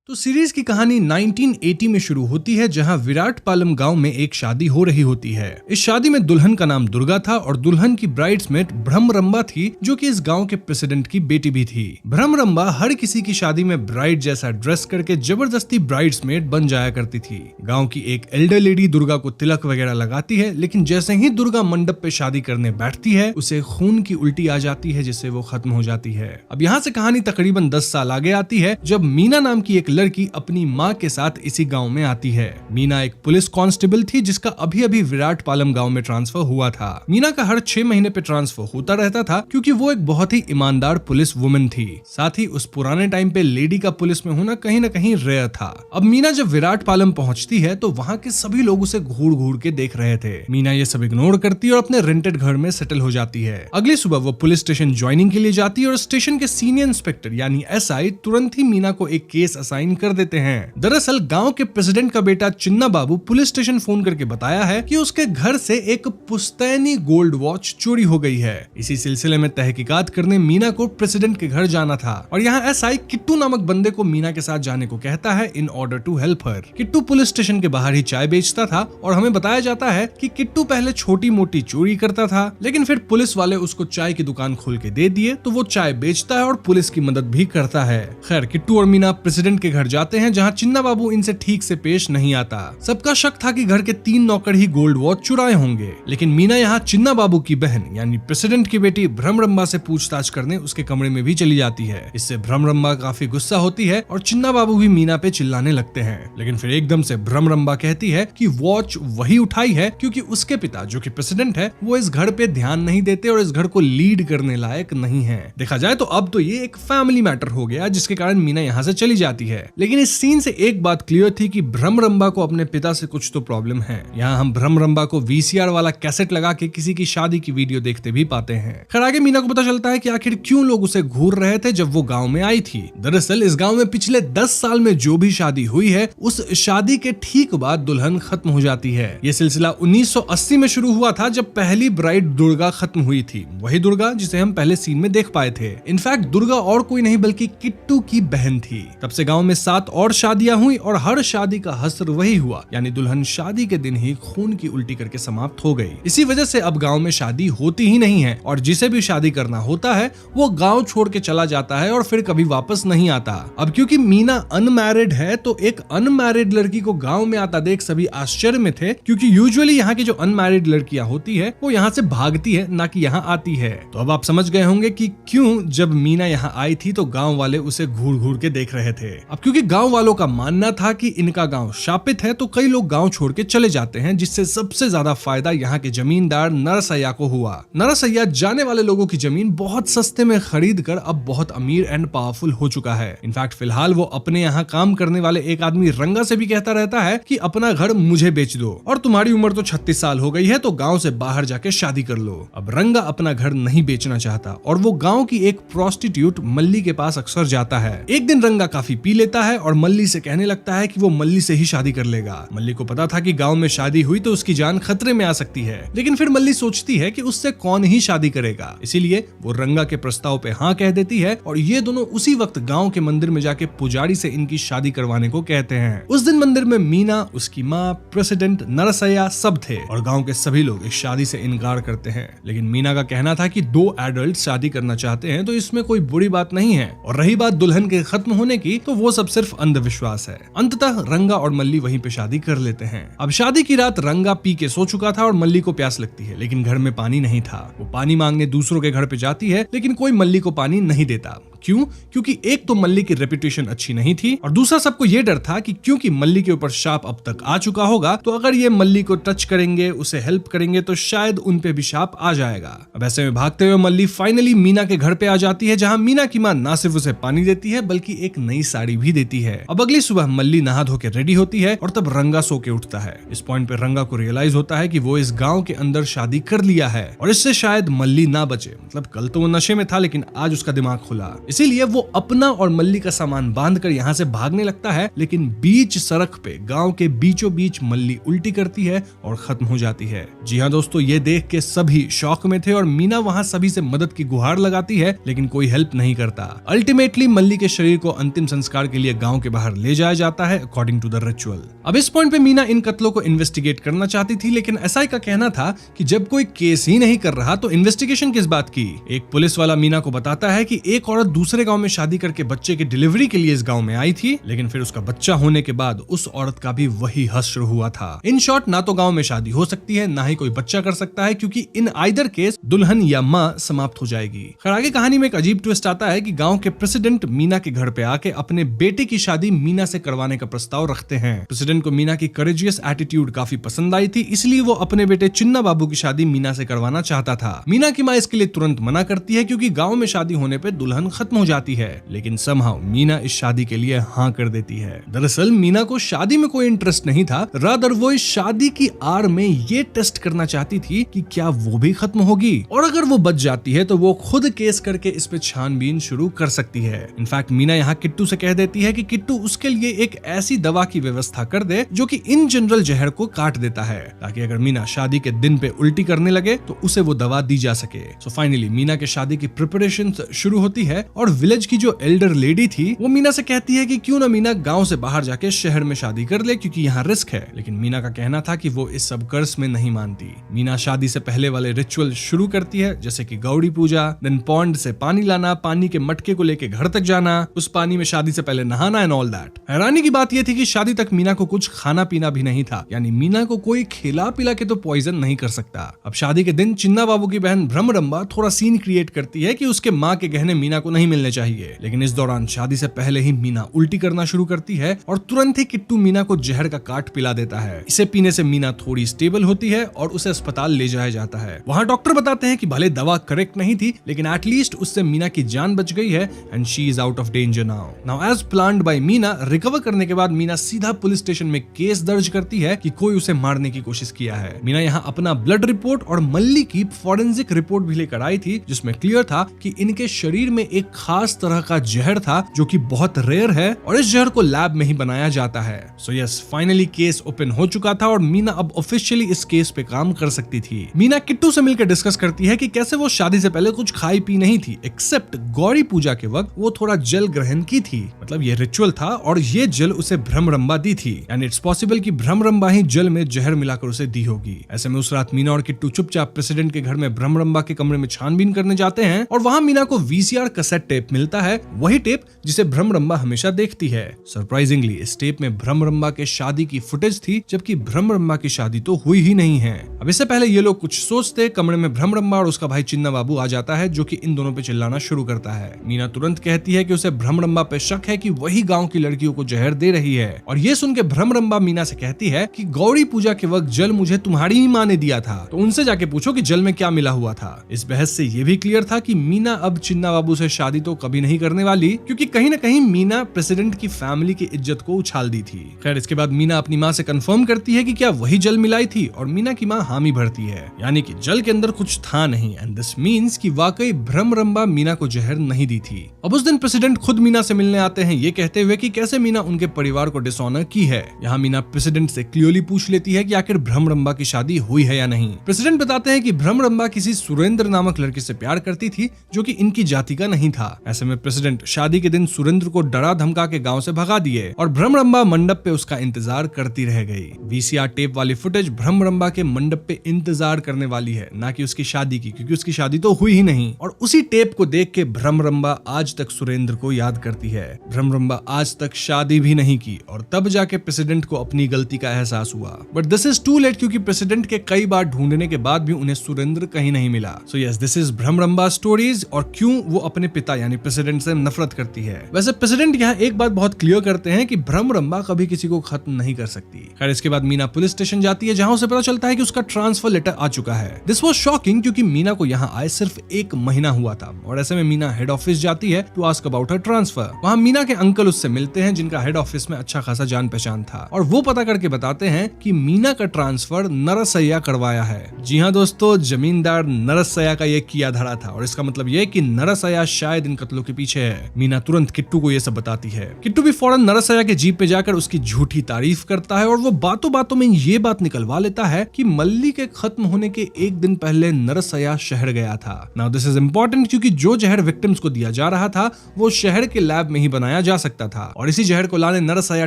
तो सीरीज की कहानी 1980 में शुरू होती है, जहां विराट पालम गांव में एक शादी हो रही होती है। इस शादी में दुल्हन का नाम दुर्गा था और दुल्हन की ब्राइड्समेड भ्रमरंबा थी, जो कि इस गांव के प्रेसिडेंट की बेटी भी थी। भ्रमरंबा हर किसी की शादी में ब्राइड जैसा ड्रेस करके जबरदस्ती ब्राइड्समेड बन जाया करती थी। गाँव की एक एल्डर लेडी दुर्गा को तिलक वगैरह लगाती है, लेकिन जैसे ही दुर्गा मंडप पे शादी करने बैठती है उसे खून की उल्टी आ जाती है, जिससे वो खत्म हो जाती है। अब यहाँ से कहानी तकरीबन 10 साल आगे आती है, जब मीना नाम की एक लड़की अपनी माँ के साथ इसी गांव में आती है। मीना एक पुलिस कांस्टेबल थी जिसका अभी अभी विराट पालम गांव में ट्रांसफर हुआ था। मीना का हर 6 महीने पे ट्रांसफर होता रहता था, क्योंकि वो एक बहुत ही ईमानदार पुलिस वुमन थी। साथ ही उस पुराने टाइम पे लेडी का पुलिस में होना कहीं न कहीं रेयर था। अब मीना जब विराट पालम पहुंचती है तो वहाँ के सभी लोग उसे घूर घूर के देख रहे थे। मीना ये सब इग्नोर करती है और अपने रेंटेड घर में सेटल हो जाती है। अगली सुबह वो पुलिस स्टेशन ज्वाइनिंग के लिए जाती है और स्टेशन के सीनियर इंस्पेक्टर यानी SI तुरंत ही मीना को एक केस असाइन कर देते हैं। दरअसल गांव के प्रेसिडेंट का बेटा चिन्ना बाबू पुलिस स्टेशन फोन करके बताया है कि उसके घर से एक पुश्तैनी गोल्ड वॉच चोरी हो गई है। इसी सिलसिले में तहकीकात करने मीना को प्रेसिडेंट के घर जाना था, और यहाँ SI किट्टू नामक बंदे को मीना के साथ जाने को कहता है in order to help her. Kittu police station के बाहर ही चाय बेचता था, और हमें बताया जाता है कि किट्टू पहले छोटी मोटी चोरी करता था, लेकिन फिर पुलिस वाले उसको चाय की दुकान खोल के दे दिए तो वो चाय बेचता है और पुलिस की मदद भी करता है। खैर, किट्टू और मीना प्रेसिडेंट के घर जाते हैं, जहाँ चिन्ना बाबू इनसे ठीक से पेश नहीं आता। सबका शक था कि घर के 3 नौकर ही गोल्ड वॉच चुराए होंगे, लेकिन मीना यहाँ चिन्ना बाबू की बहन यानी प्रेसिडेंट की बेटी भ्रमरंबा से पूछताछ करने उसके कमरे में भी चली जाती है। इससे भ्रमरंबा काफी गुस्सा होती है और चिन्ना बाबू भी मीना पे चिल्लाने लगते हैं, लेकिन फिर एकदम से भ्रमरंबा कहती है कि वॉच वही उठाई है क्योंकि उसके पिता जो कि प्रेसिडेंट है वो इस घर पे ध्यान नहीं देते और इस घर को लीड करने लायक नहीं है। देखा जाए तो अब तो ये एक फैमिली मैटर हो गया, जिसके कारण मीना यहाँ से चली जाती है। लेकिन इस सीन से एक बात क्लियर थी कि भ्रमरंबा को अपने पिता से कुछ तो प्रॉब्लम है। यहाँ हम भ्रमरंबा को VCR वाला कैसेट लगा के किसी की शादी की वीडियो देखते भी पाते हैं। खैर, आगे मीना को पता चलता है कि आखिर क्यों लोग उसे घूर रहे थे जब वो गांव में आई थी। दरअसल इस गांव में पिछले 10 साल में जो भी शादी हुई है उस शादी के ठीक बाद दुल्हन खत्म हो जाती है। ये सिलसिला 1980 में शुरू हुआ था, जब पहली ब्राइड दुर्गा खत्म हुई थी, वही दुर्गा जिसे हम पहले सीन में देख पाए थे। इनफैक्ट दुर्गा और कोई नहीं बल्कि किट्टू की बहन थी। तब से गाँव में 7 और शादियां हुई और हर शादी का हसर वही हुआ, यानी दुल्हन शादी के दिन ही खून की उल्टी करके समाप्त हो गई। इसी वजह से अब गांव में शादी होती ही नहीं है, और जिसे भी शादी करना होता है वो गांव छोड़ के चला जाता है और फिर कभी वापस नहीं आता। अब क्योंकि मीना अनमैरिड है तो एक अनमैरिड लड़की को गांव में आता देख सभी आश्चर्य में थे, क्योंकि यूजुअली यहाँ की जो अनमैरिड लड़कियां होती है वो यहाँ से भागती है, ना कि यहाँ आती है। तो अब आप समझ गए होंगे कि क्यों जब मीना यहाँ आई थी तो गाँव वाले उसे घूर घूर के देख रहे थे। अब क्योंकि गांव वालों का मानना था कि इनका गांव शापित है, तो कई लोग गांव छोड़ के चले जाते हैं, जिससे सबसे ज्यादा फायदा यहाँ के जमींदार नरसैया को हुआ। नरसैया जाने वाले लोगों की जमीन बहुत सस्ते में खरीद कर अब बहुत अमीर एंड पावरफुल हो चुका है। इनफैक्ट फिलहाल वो अपने यहाँ काम करने वाले एक आदमी रंगा से भी कहता रहता है कि अपना घर मुझे बेच दो, और तुम्हारी उम्र तो 36 साल हो गई है, तो गांव से बाहर जाके शादी कर लो। अब रंगा अपना घर नहीं बेचना चाहता और वो गांव की एक प्रोस्टिट्यूट मल्ली के पास अक्सर जाता है। एक दिन रंगा काफी पी लेता है और मल्ली से कहने लगता है कि वो मल्ली से ही शादी कर लेगा। मल्ली को पता था कि गांव में शादी हुई तो उसकी जान खतरे में आ सकती है, लेकिन फिर मल्ली सोचती है कि उससे कौन ही शादी करेगा, इसीलिए वो रंगा के प्रस्ताव पे हाँ कह देती है और ये दोनों उसी वक्त गांव के मंदिर में जाके पुजारी से इनकी शादी करवाने को कहते हैं। उस दिन मंदिर में मीना, उसकी माँ, प्रेसिडेंट, नरसैया सब थे और गांव के सभी लोग इस शादी से इनकार करते हैं। लेकिन मीना का कहना था कि 2 एडल्ट शादी करना चाहते हैं तो इसमें कोई बुरी बात नहीं है, और रही बात दुल्हन के खत्म होने की तो वो सब सिर्फ अंधविश्वास है। अंततः रंगा और मल्ली वहीं पे शादी कर लेते हैं। अब शादी की रात रंगा पी के सो चुका था और मल्ली को प्यास लगती है, लेकिन घर में पानी नहीं था। वो पानी मांगने दूसरों के घर पे जाती है, लेकिन कोई मल्ली को पानी नहीं देता। क्यों? क्योंकि एक तो मल्ली की रेपुटेशन अच्छी नहीं थी और दूसरा सबको ये डर था कि क्योंकि मल्ली के ऊपर शाप अब तक आ चुका होगा, तो अगर ये मल्ली को टच करेंगे, उसे हेल्प करेंगे, तो शायद उन पे भी शाप आ जाएगा। अब ऐसे में भागते हुए मल्ली फाइनली मीना के घर पे आ जाती है, जहां मीना की मां ना सिर्फ उसे पानी देती है बल्कि एक नई साड़ी भी देती है। अब अगली सुबह मल्ली नहा धो के रेडी होती है और तब रंगा सो के उठता है। इस पॉइंट पे रंगा को रियलाइज होता है कि वो इस गांव के अंदर शादी कर लिया है और इससे शायद मल्ली ना बचे। मतलब कल तो वो नशे में था, लेकिन आज उसका दिमाग खुला, इसीलिए वो अपना और मल्ली का सामान बांधकर यहाँ से भागने लगता है। लेकिन बीच सड़क पे गांव के बीचों बीच मल्ली उल्टी करती है और खत्म हो जाती है। जी हाँ दोस्तों, ये देख के सभी शॉक में थे और मीना वहाँ सभी से मदद की गुहार लगाती है, लेकिन कोई हेल्प नहीं करता। अल्टीमेटली मल्ली के शरीर को अंतिम संस्कार के लिए गांव के बाहर ले जाया जाता है अकॉर्डिंग टू द रिचुअल। अब इस पॉइंट पे मीना इन कत्लों को इन्वेस्टिगेट करना चाहती थी, लेकिन एसआई का कहना था कि जब कोई केस ही नहीं कर रहा तो इन्वेस्टिगेशन किस बात की। एक पुलिस वाला मीना को बताता है कि एक औरत दूसरे गांव में शादी करके बच्चे की डिलीवरी के लिए इस गांव में आई थी, लेकिन फिर उसका बच्चा होने के बाद उस औरत का भी वही हश्र हुआ था। इन शॉर्ट, ना तो गांव में शादी हो सकती है, ना ही कोई बच्चा कर सकता है, क्योंकि इन आइदर केस दुल्हन या मां समाप्त हो जाएगी। खैर आगे कहानी में एक अजीब ट्विस्ट आता है कि गांव के प्रेसिडेंट मीना के घर पे आके अपने बेटे की शादी मीना से करवाने का प्रस्ताव रखते हैं। प्रेसिडेंट को मीना की करेजियस एटीट्यूड काफी पसंद आई थी, इसलिए वो अपने बेटे चिन्ना बाबू की शादी मीना से करवाना चाहता था। मीना की मां इसके लिए तुरंत मना करती है, क्योंकि गांव में शादी होने पे दुल्हन खत्म हो जाती है, लेकिन समहाउ मीना इस शादी के लिए हाँ कर देती है। दरअसल मीना को शादी में कोई इंटरेस्ट नहीं था, रादर वो इस शादी की आड़ में ये टेस्ट करना चाहती थी कि क्या वो भी खत्म होगी, और अगर वो बच जाती है तो वो खुद केस करके इस पे छानबीन शुरू कर सकती है। इनफैक्ट मीना यहाँ किट्टू से कह देती है कि किट्टू उसके लिए एक ऐसी दवा की व्यवस्था कर दे जो कि इन जनरल जहर को काट देता है, ताकि अगर मीना शादी के दिन पे उल्टी करने लगे तो उसे वो दवा दी जा सके। सो फाइनली मीना के शादी की प्रिपरेशन शुरू होती है और विलेज की जो एल्डर लेडी थी वो मीना से कहती है कि क्यों ना मीना गांव से बाहर जाके शहर में शादी कर ले, क्योंकि यहाँ रिस्क है। लेकिन मीना का कहना था कि वो इस सब कर्ज में नहीं मानती। मीना शादी से पहले वाले रिचुअल शुरू करती है, जैसे कि गौड़ी पूजा, देन पॉन्ड से पानी लाना, पानी के मटके को लेके घर तक जाना, उस पानी में शादी से पहले नहाना एंड ऑल दैट। हैरानी की बात यह थी कि शादी तक मीना को कुछ खाना पीना भी नहीं था, यानी मीना को कोई खिला पिला के तो पॉइजन नहीं कर सकता। अब शादी के दिन चिन्ना बाबू की बहन भ्रमरंबा थोड़ा सीन क्रिएट करती है कि उसके माँ के गहने मीना को नहीं मिलने चाहिए, लेकिन इस दौरान शादी से पहले ही मीना उल्टी करना शुरू करती है और तुरंत ही किट्टू मीना को जहर का काट पिला देता है। इसे पीने से मीना थोड़ी स्टेबल होती है और उसे अस्पताल ले जाया जाता है। वहाँ डॉक्टर बताते हैं कि भले दवा करेक्ट नहीं थी, लेकिन एटलीस्ट उससे मीना की जान बच गई है and she is out of danger now as planned by Meena. Recover करने के बाद मीना सीधा पुलिस स्टेशन में केस दर्ज करती है कि कोई उसे मारने की कोशिश किया है। मीना यहाँ अपना ब्लड रिपोर्ट और मल्ली की फॉरेंसिक रिपोर्ट भी लेकर आई थी, जिसमें क्लियर था कि इनके शरीर में एक खास तरह का जहर था जो कि बहुत रेयर है और इस जहर को लैब में ही बनाया जाता है। So yes, finally case open हो चुका था और मीना अब ऑफिशियली इस केस पे काम कर सकती थी। मीना किट्टू से मिलकर डिस्कस करती है कि कैसे वो शादी से पहले कुछ खाई पी नहीं थी, एक्सेप्ट गौरी पूजा के वक्त वो थोड़ा जल ग्रहण की थी। मतलब ये रिचुअल था और ये जल उसे भ्रमरंबा दी थी, एंड इट्स पॉसिबल कि भ्रमरंबा ही जल में जहर मिलाकर उसे दी होगी। ऐसे में उस रात मीना और किट्टू चुपचाप प्रेसिडेंट के घर में भ्रमरंबा के कमरे में छानबीन करने जाते हैं और वहां मीना को वीसीआर कैसेट टेप मिलता है, वही टेप जिसे भ्रमरंबा हमेशा देखती है। सरप्राइजिंगली इस टेप में भ्रमरंबा के शादी की फुटेज थी, जबकि भ्रमरंबा की शादी तो हुई ही नहीं है। अब इससे पहले ये लोग कुछ सोचते, कमरे में भ्रमरंबा और उसका भाई चिन्ना बाबू आ जाता है, जो कि इन दोनों पे चिल्लाना शुरू करता है। मीना तुरंत कहती है कि उसे भ्रमरंबा पे शक है कि वही गांव की लड़कियों को जहर दे रही है, और ये सुन के भ्रमरंबा मीना से कहती है कि गौरी पूजा के वक्त जल मुझे तुम्हारी ही माँ ने दिया था, तो उनसे जाके पूछो कि जल में क्या मिला हुआ था। इस बहस से ये भी क्लियर था कि मीना अब चिन्ना बाबू से शादी तो कभी नहीं करने वाली, क्योंकि कहीं ना कहीं मीना प्रेसिडेंट की फैमिली की इज्जत को उछाल दी थी। खैर इसके बाद मीना अपनी माँ से कंफर्म करती है कि क्या वही जल मिलाई थी, और मीना की माँ हामी भरती है, यानी कि जल के अंदर कुछ था नहीं, एंड दिस मींस कि वाकई भ्रमरंबा मीना को जहर नहीं दी थी। अब उस दिन प्रेसिडेंट खुद मीना से मिलने आते हैं, ये कहते हुए कि कैसे मीना उनके परिवार को डिसऑनर की है। यहाँ मीना प्रेसिडेंट से क्लियरली पूछ लेती है कि आखिर भ्रमरंबा की शादी हुई है या नहीं। प्रेसिडेंट बताते हैं कि भ्रमरंबा किसी सुरेंद्र नामक लड़के से प्यार करती थी, जो कि इनकी जाति का नहीं था। ऐसे में प्रेसिडेंट शादी के दिन सुरेंद्र को डरा धमका के गांव से भगा दिए, और भ्रमरंबा मंडप पे उसका इंतजार करती रह गई। वीसीआर टेप वाली फुटेज भ्रमरंबा के मंडप पे इंतजार करने वाली है, ना कि उसकी शादी की, क्योंकि उसकी शादी तो हुई ही नहीं। और उसी टेप को देख के भ्रमरंबा आज तक सुरेंद्र को याद करती है। भ्रमरंबा आज तक शादी भी नहीं की, और तब जाके प्रेसिडेंट को अपनी गलती का एहसास हुआ। But this is too late, क्योंकि प्रेसिडेंट के कई बार ढूंढने के बाद भी उन्हें सुरेंद्र कहीं नहीं मिला। So yes, this is Bhramaramba stories, और क्यों वो अपने पिता यानी प्रेसिडेंट से नफरत करती है। वैसे प्रेसिडेंट यहाँ एक बात बहुत क्लियर करते हैं कि भ्रमरंबा कभी किसी को खत्म नहीं कर सकती। खैर इसके बाद मीना पुलिस स्टेशन जाती है, जहां उसे पता चलता है कि उसका ट्रांसफर लेटर आ चुका है। दिस वाज शॉकिंग, क्योंकि मीना को यहाँ आए सिर्फ 1 महीना हुआ था, और ऐसे में मीना हेड ऑफिस जाती है to ask about her transfer. वहाँ मीना के अंकल उससे मिलते हैं, जिनका हेड ऑफिस में अच्छा खासा जान पहचान था, और वो पता करके बताते हैं कि मीना का ट्रांसफर नरसैया करवाया है। जी हाँ दोस्तों, जमींदार नरसैया का ये किया धरा था, और इसका मतलब ये कि नरसैया शायद इन कत्लों के पीछे है। मीना तुरंत किट्टू को ये सब बताती है। किट्टू भी फौरन नरसैया के जीप पे जाकर उसकी झूठी तारीफ करता है, और वो बातों बातों में ये बात निकलवा लेता है कि मल्ली के खत्म होने के 1 दिन पहले नरसैया शहर गया था। नाउ दिस इज इंपॉर्टेंट, क्योंकि जो जहर विक्टिम्स को दिया जा रहा था वो शहर के लैब में ही बनाया जा सकता था, और इसी जहर को लाने नरसैया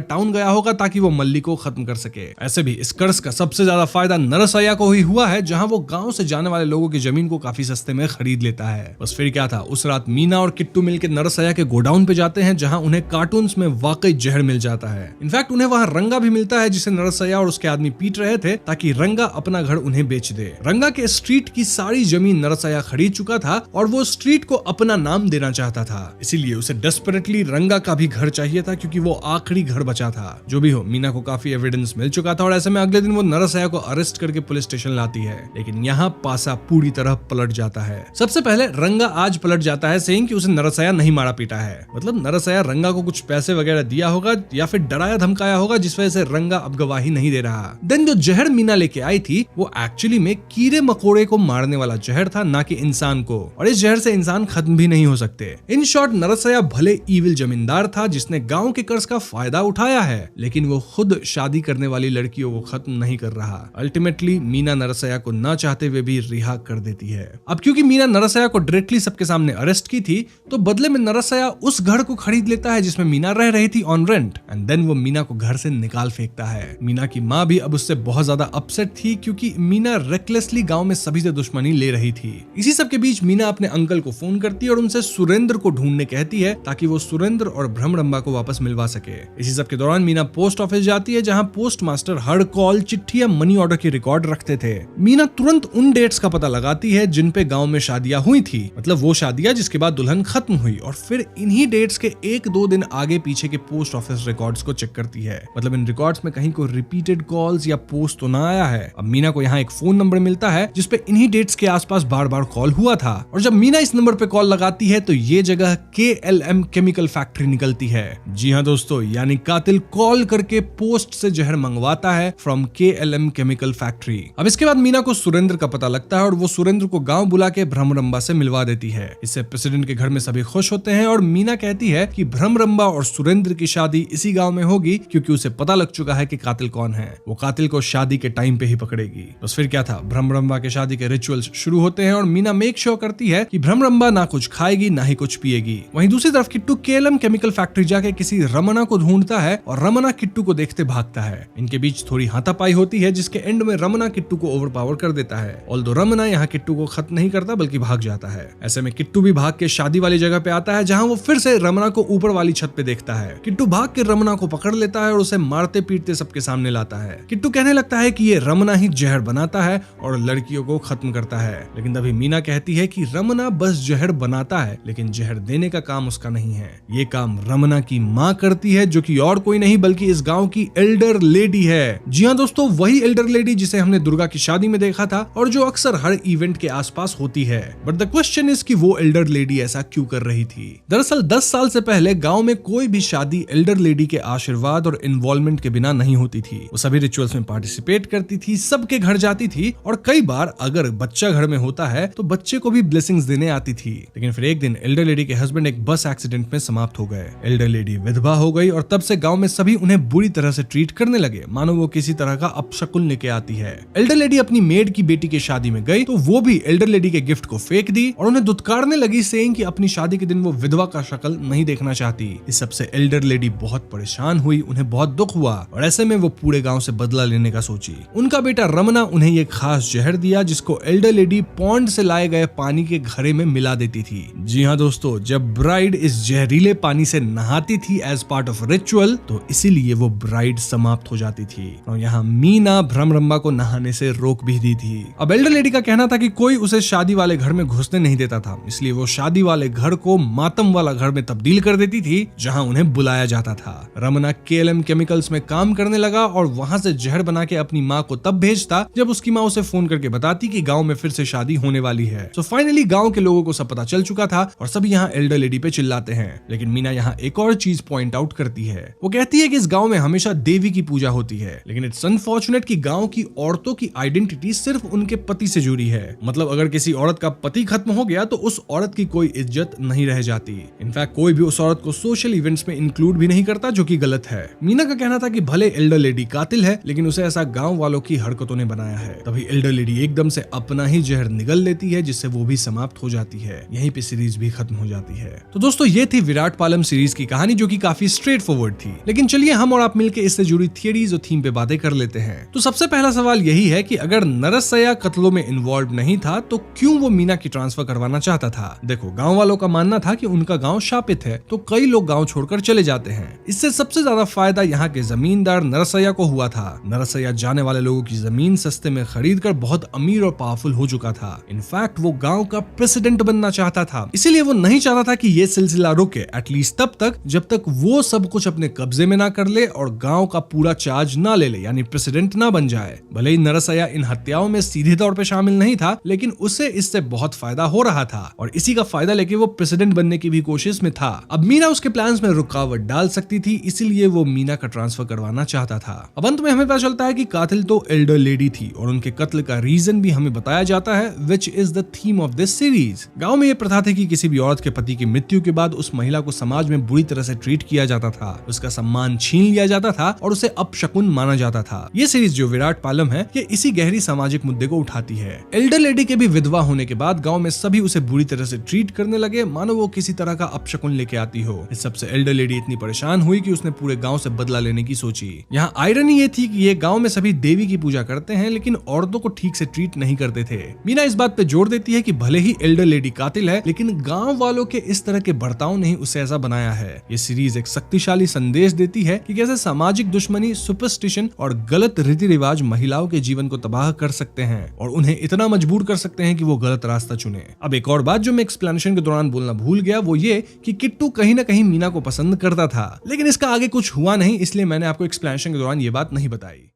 टाउन गया होगा ताकि वो मल्ली को खत्म कर सके। ऐसे भी इस कर्ज का सबसे ज्यादा फायदा नरसैया को ही हुआ है, जहां वो गांव से जाने वाले लोगों की जमीन को काफी सस्ते में खरीद लेता है। बस फिर क्या था, उस रात मीना और किट्टू मिलकर नरसैया के गोडाउन पे जाते हैं, जहां उन्हें कार्टून्स में वाकई जहर मिल जाता है। इनफैक्ट उन्हें वहां रंगा भी मिलता है, जिसे नरसैया और उसके आदमी पीट रहे थे ताकि रंगा अपना घर उन्हें बेच दे। रंगा के स्ट्रीट की सारी जमीन नरसैया खरीद चुका था, और वो स्ट्रीट को अपना नाम देना चाहता था, इसीलिए उसे डेस्परेटली रंगा का भी घर चाहिए था, क्योंकि वो आखिरी घर बचा था। जो भी हो, मीना को काफी एविडेंस मिल चुका था, और ऐसे में अगले दिन वो नरसैया को अरेस्ट करके पुलिस स्टेशन लाती है। लेकिन यहाँ पासा पूरी तरह पलट जाता है। सबसे पहले रंगा आज पलट जाता है, सेइंग कि उसे नरसैया नहीं मारा पीटा है। मतलब नरसैया रंगा को कुछ पैसे वगैरह दिया होगा, या फिर डराया धमकाया होगा, जिस वजह से रंगा अब गवाही नहीं दे रहा। देन जो जहर मीना लेके आई थी वो एक्चुअली में कीड़े मकोड़े को मारने वाला जहर था, ना कि इंसान को, और इस जहर से इंसान खत्म भी नहीं हो सकते। इन शॉर्ट नरसैया भले ईविल जमींदार था जिसने गांव के कर्ज का फायदा उठाया है, लेकिन वो खुद शादी करने वाली लड़कियों को खत्म नहीं कर रहा। अल्टीमेटली मीना नरसैया को ना चाहते हुए भी रिहा कर देती है। अब क्योंकि मीना नरसैया को डायरेक्टली सबके सामने अरेस्ट की थी, तो बदले में नरसैया उस घर को खरीद लेता है जिसमें मीना रह रही थी ऑन रेंट, एंड देन वो मीना को घर से निकाल फेंकता है। मीना की माँ भी अब उससे बहुत ज्यादा अपसेट थी, क्योंकि मीना रेकलेसली गांव में सभी से दुश्मनी ले रही थी। इसी सब के बीच मीना अपने अंकल को फोन करती है और उनसे सुरेंद्र को ढूंढने कहती है, ताकि वो सुरेंद्र और भ्रमरंबा को वापस मिलवा सके। इसी सब के दौरान मीना पोस्ट ऑफिस जाती है, जहां पोस्ट मास्टर हर कॉल, चिट्ठी या मनी ऑर्डर की रिकॉर्ड रखते थे। मीना तुरंत उन डेट्स का पता लगाती है जिन पे गांव में शादियां हुई थी, मतलब वो शादियां जिसके बाद दुल्हन खत्म हुई, और फिर इन्हीं डेट्स के 1-2 दिन आगे पीछे के पोस्ट ऑफिस रिकॉर्ड्स को चेक करती है। मतलब इन रिकॉर्ड्स में कहीं कोई रिपीटेड कॉल्स या पोस्ट तो ना आया है। अब मीना को यहाँ एक फोन नंबर मिलता है जिसपे इन्हीं डेट्स के आसपास बार बार कॉल हुआ था, और जब मीना इस नंबर पे कॉल लगाती है तो ये जगह KLM केमिकल फैक्ट्री निकलती है। जी हाँ दोस्तों, यानी कातिल कॉल करके पोस्ट से जहर मंगवाता है फ्रॉम KLM केमिकल फैक्ट्री। अब इसके बाद मीना को सुरेंद्र का पता लगता है, और वो सुरेंद्र को गांव बुला के भ्रमरंबा से मिलवा देती है। इससे प्रेसिडेंट के घर में सभी खुश होते हैं, और मीना कहती है कि भ्रमरंबा और सुरेंद्र की शादी इसी गांव में होगी, क्योंकि उसे पता लग चुका है कि कातिल कौन है। वो कातिल को शादी के टाइम पे ही पकड़ेगी। बस फिर क्या था, भ्रमरंबा के शादी के रिचुअल्स शुरू होते हैं, और मीना मेक श्योर करती है कि भ्रमरंबा ना कुछ खाएगी ना ही कुछ पिएगी। वहीं दूसरी तरफ किट्टू KLM केमिकल फैक्ट्री जाके किसी रमना को ढूंढता है, और रमना किट्टू को देखते भागता है। इनके बीच थोड़ी हाथापाई होती है, जिसके एंड में रमना किट्टू को ओवरपावर कर देता है। ऑल्दो रमना यहाँ किट्टू को खत्म नहीं करता बल्कि भाग जाता है। ऐसे में किट्टू भी भाग के शादी वाली जगह पे आता है जहाँ वो फिर से रमना को ऊपर वाली छत पे देखता है। किट्टू भाग के रमना को पकड़ लेता है और उसे मारते पीटते सबके सामने लाता है। किट्टू कहने लगता है कि ये रमना ही जहर बनाता है और लड़कियों को खत्म करता है, लेकिन तभी मीना कहती है कि रमना बस जहर बनाता है लेकिन जहर देने का काम उसका नहीं है, ये काम रमना की माँ करती है जो कि और कोई नहीं बल्कि इस गांव की एल्डर लेडी है। जी हाँ दोस्तों, वही एल्डर लेडी जिसे हमने दुर्गा की शादी में देखा था और जो अक्सर हर इवेंट के आसपास होती है। बट द क्वेश्चन इज कि वो एल्डर लेडी ऐसा क्यों कर रही थी। दरअसल 10 साल से पहले गांव में कोई भी शादी एल्डर लेडी के आशीर्वाद और इन्वॉल्वमेंट के बिना नहीं होती थी। वो सभी रिचुअल्स में पार्टिसिपेट करती थी, सबके घर जाती थी और कई बार अगर बच्चा घर में होता है तो बच्चे को भी ब्लेसिंग्स देने आती थी। लेकिन फिर एक दिन एल्डर लेडी के हस्बैंड एक बस एक्सीडेंट में समाप्त हो गए। एल्डर लेडी विधवा हो गई और तब से गांव में सभी उन्हें बुरी तरह से ट्रीट करने लगे, मानो वो किसी तरह का अपशकुन लेके आती है। एल्डर लेडी अपनी मेड की बेटी की शादी में गई तो वो भी एल्डर लेडी के गिफ्ट को फेंक दी और उन्हें दुत्कारने लगी, सेइंग कि अपनी शादी के दिन वो विधवा का शक्ल नहीं देखना चाहती। इस सबसे एल्डर लेडी बहुत परेशान हुई, उन्हें बहुत दुख हुआ और ऐसे में वो पूरे गांव से बदला लेने का सोची। उनका बेटा रमना उन्हें ये खास जहर दिया जिसको एल्डर लेडी पॉन्ड से लाए गए पानी के घड़े में मिला देती थी। जी हाँ दोस्तों, जब ब्राइड इस जहरीले पानी से नहाती थी एज पार्ट ऑफ रिचुअल तो इसीलिए वो ब्राइड समाप्त हो जाती थी और यहाँ मीना भ्रमरंबा को नहाने से रोक भी दी थी। अब एल्डर लेडी का कहना था कि कोई उसे शादी वाले घर में घुसने नहीं देता था, इसलिए वो शादी वाले घर को मातम वाला घर में तब्दील कर देती थी जहाँ उन्हें बुलाया जाता था। रमना KLM केमिकल्स में काम करने लगा और वहाँ से जहर बना के अपनी माँ को तब भेजता जब उसकी माँ उसे फोन करके बताती कि गाँव में फिर से शादी होने वाली है। सो फाइनली गाँव के लोगों को सब पता चल चुका था और सभी यहाँ एल्डर लेडी पे चिल्लाते हैं। लेकिन मीना यहाँ एक और चीज पॉइंट आउट करती है। वो कहती है कि इस गांव में हमेशा देवी की पूजा होती है, लेकिन इट्स अनफॉर्चुनेट कि गांव की औरतों की आइडेंटिटी सिर्फ उनके पति से जुड़ी है। मतलब अगर किसी औरत का पति खत्म हो गया तो उस औरत की कोई इज्जत नहीं रह जाती। इनफैक्ट कोई भी उस औरत को सोशल इवेंट्स में इंक्लूड भी नहीं करता, जो कि गलत है। मीना का कहना था कि भले एल्डर लेडी कातिल है लेकिन उसे ऐसा गाँव वालों की हरकतों ने बनाया है। तभी एल्डर लेडी एकदम से अपना ही जहर निगल लेती है जिससे वो भी समाप्त हो जाती है। यहीं पे सीरीज भी खत्म हो जाती है। तो दोस्तों ये थी विराट पालम सीरीज की कहानी जो कि काफी स्ट्रेट फॉरवर्ड थी। लेकिन चलिए हम और आप मिलकर इससे जुड़ी थियरीज और थीम पे बातें कर लेते हैं। तो सबसे पहला सवाल यही है कि अगर नरसैया कत्लों में इन्वॉल्व नहीं था तो क्यों वो मीना की ट्रांसफर करवाना चाहता था। देखो, गाँव वालों का मानना था कि उनका गाँव शापित है तो कई लोग गाँव छोड़कर चले जाते हैं। इससे सबसे ज्यादा फायदा यहाँ के जमींदार नरसैया को हुआ था। नरसैया जाने वाले लोगों की जमीन सस्ते में खरीद कर बहुत अमीर और पावरफुल हो चुका था। इनफैक्ट वो गाँव का प्रेसिडेंट बनना चाहता था, इसीलिए वो नहीं चाहता था कि ये सिलसिला रुके, एटलीस्ट तब तक जब तक वो सब कुछ अपने कब्जे में ना कर ले और गांव का पूरा चार्ज ना ले यानी प्रेसिडेंट ना बन जाए। भले ही नरसैया इन हत्याओं में सीधे तौर पे शामिल नहीं था, लेकिन उसे इससे बहुत फायदा हो रहा था और इसी का फायदा लेके वो प्रेसिडेंट बनने की भी कोशिश में था। अब मीना उसके प्लान्स में रुकावट डाल सकती थी, इसीलिए वो मीना का ट्रांसफर करवाना चाहता था। अब अंत में हमें पता चलता है कि कातिल तो एल्डर लेडी थी और उनके कत्ल का रीजन भी हमें बताया जाता है, which is the theme of this series. गाँव में ये प्रथा थी कि किसी भी औरत के पति की मृत्यु के बाद उस महिला को समाज में बुरी तरह से ट्रीट किया जाता था, उसका सम्मान छीन लिया जाता था और उसे अपशकुन माना जाता था। ये सीरीज जो विराट पालम है ये इसी गहरी सामाजिक मुद्दे को उठाती है। एल्डर लेडी के भी विधवा होने के बाद गांव में सभी उसे बुरी तरह से ट्रीट करने लगे, मानो वो किसी तरह का अपशकुन लेके आती हो। इस सबसे एल्डर लेडी इतनी परेशान हुई कि उसने पूरे गाँव से बदला लेने की सोची। यहाँ आयरनी ये थी कि ये गाँव में सभी देवी की पूजा करते हैं लेकिन औरतों को ठीक से ट्रीट नहीं करते थे। मीना इस बात पे जोर देती है कि भले ही एल्डर लेडी कातिल है लेकिन गाँव वालों के इस तरह के बर्ताव ने ही उसे ऐसा बनाया है। ये सीरीज एक शक्तिशाली संदेश देती है कि कैसे सामाजिक दुश्मनी, सुपरस्टिशन और गलत रीति रिवाज महिलाओं के जीवन को तबाह कर सकते हैं और उन्हें इतना मजबूर कर सकते हैं कि वो गलत रास्ता चुने। अब एक और बात जो मैं एक्सप्लेनेशन के दौरान बोलना भूल गया वो ये कि किट्टू कहीं ना कहीं मीना को पसंद करता था, लेकिन इसका आगे कुछ हुआ नहीं, इसलिए मैंने आपको एक्सप्लेनेशन के दौरान ये बात नहीं बताई।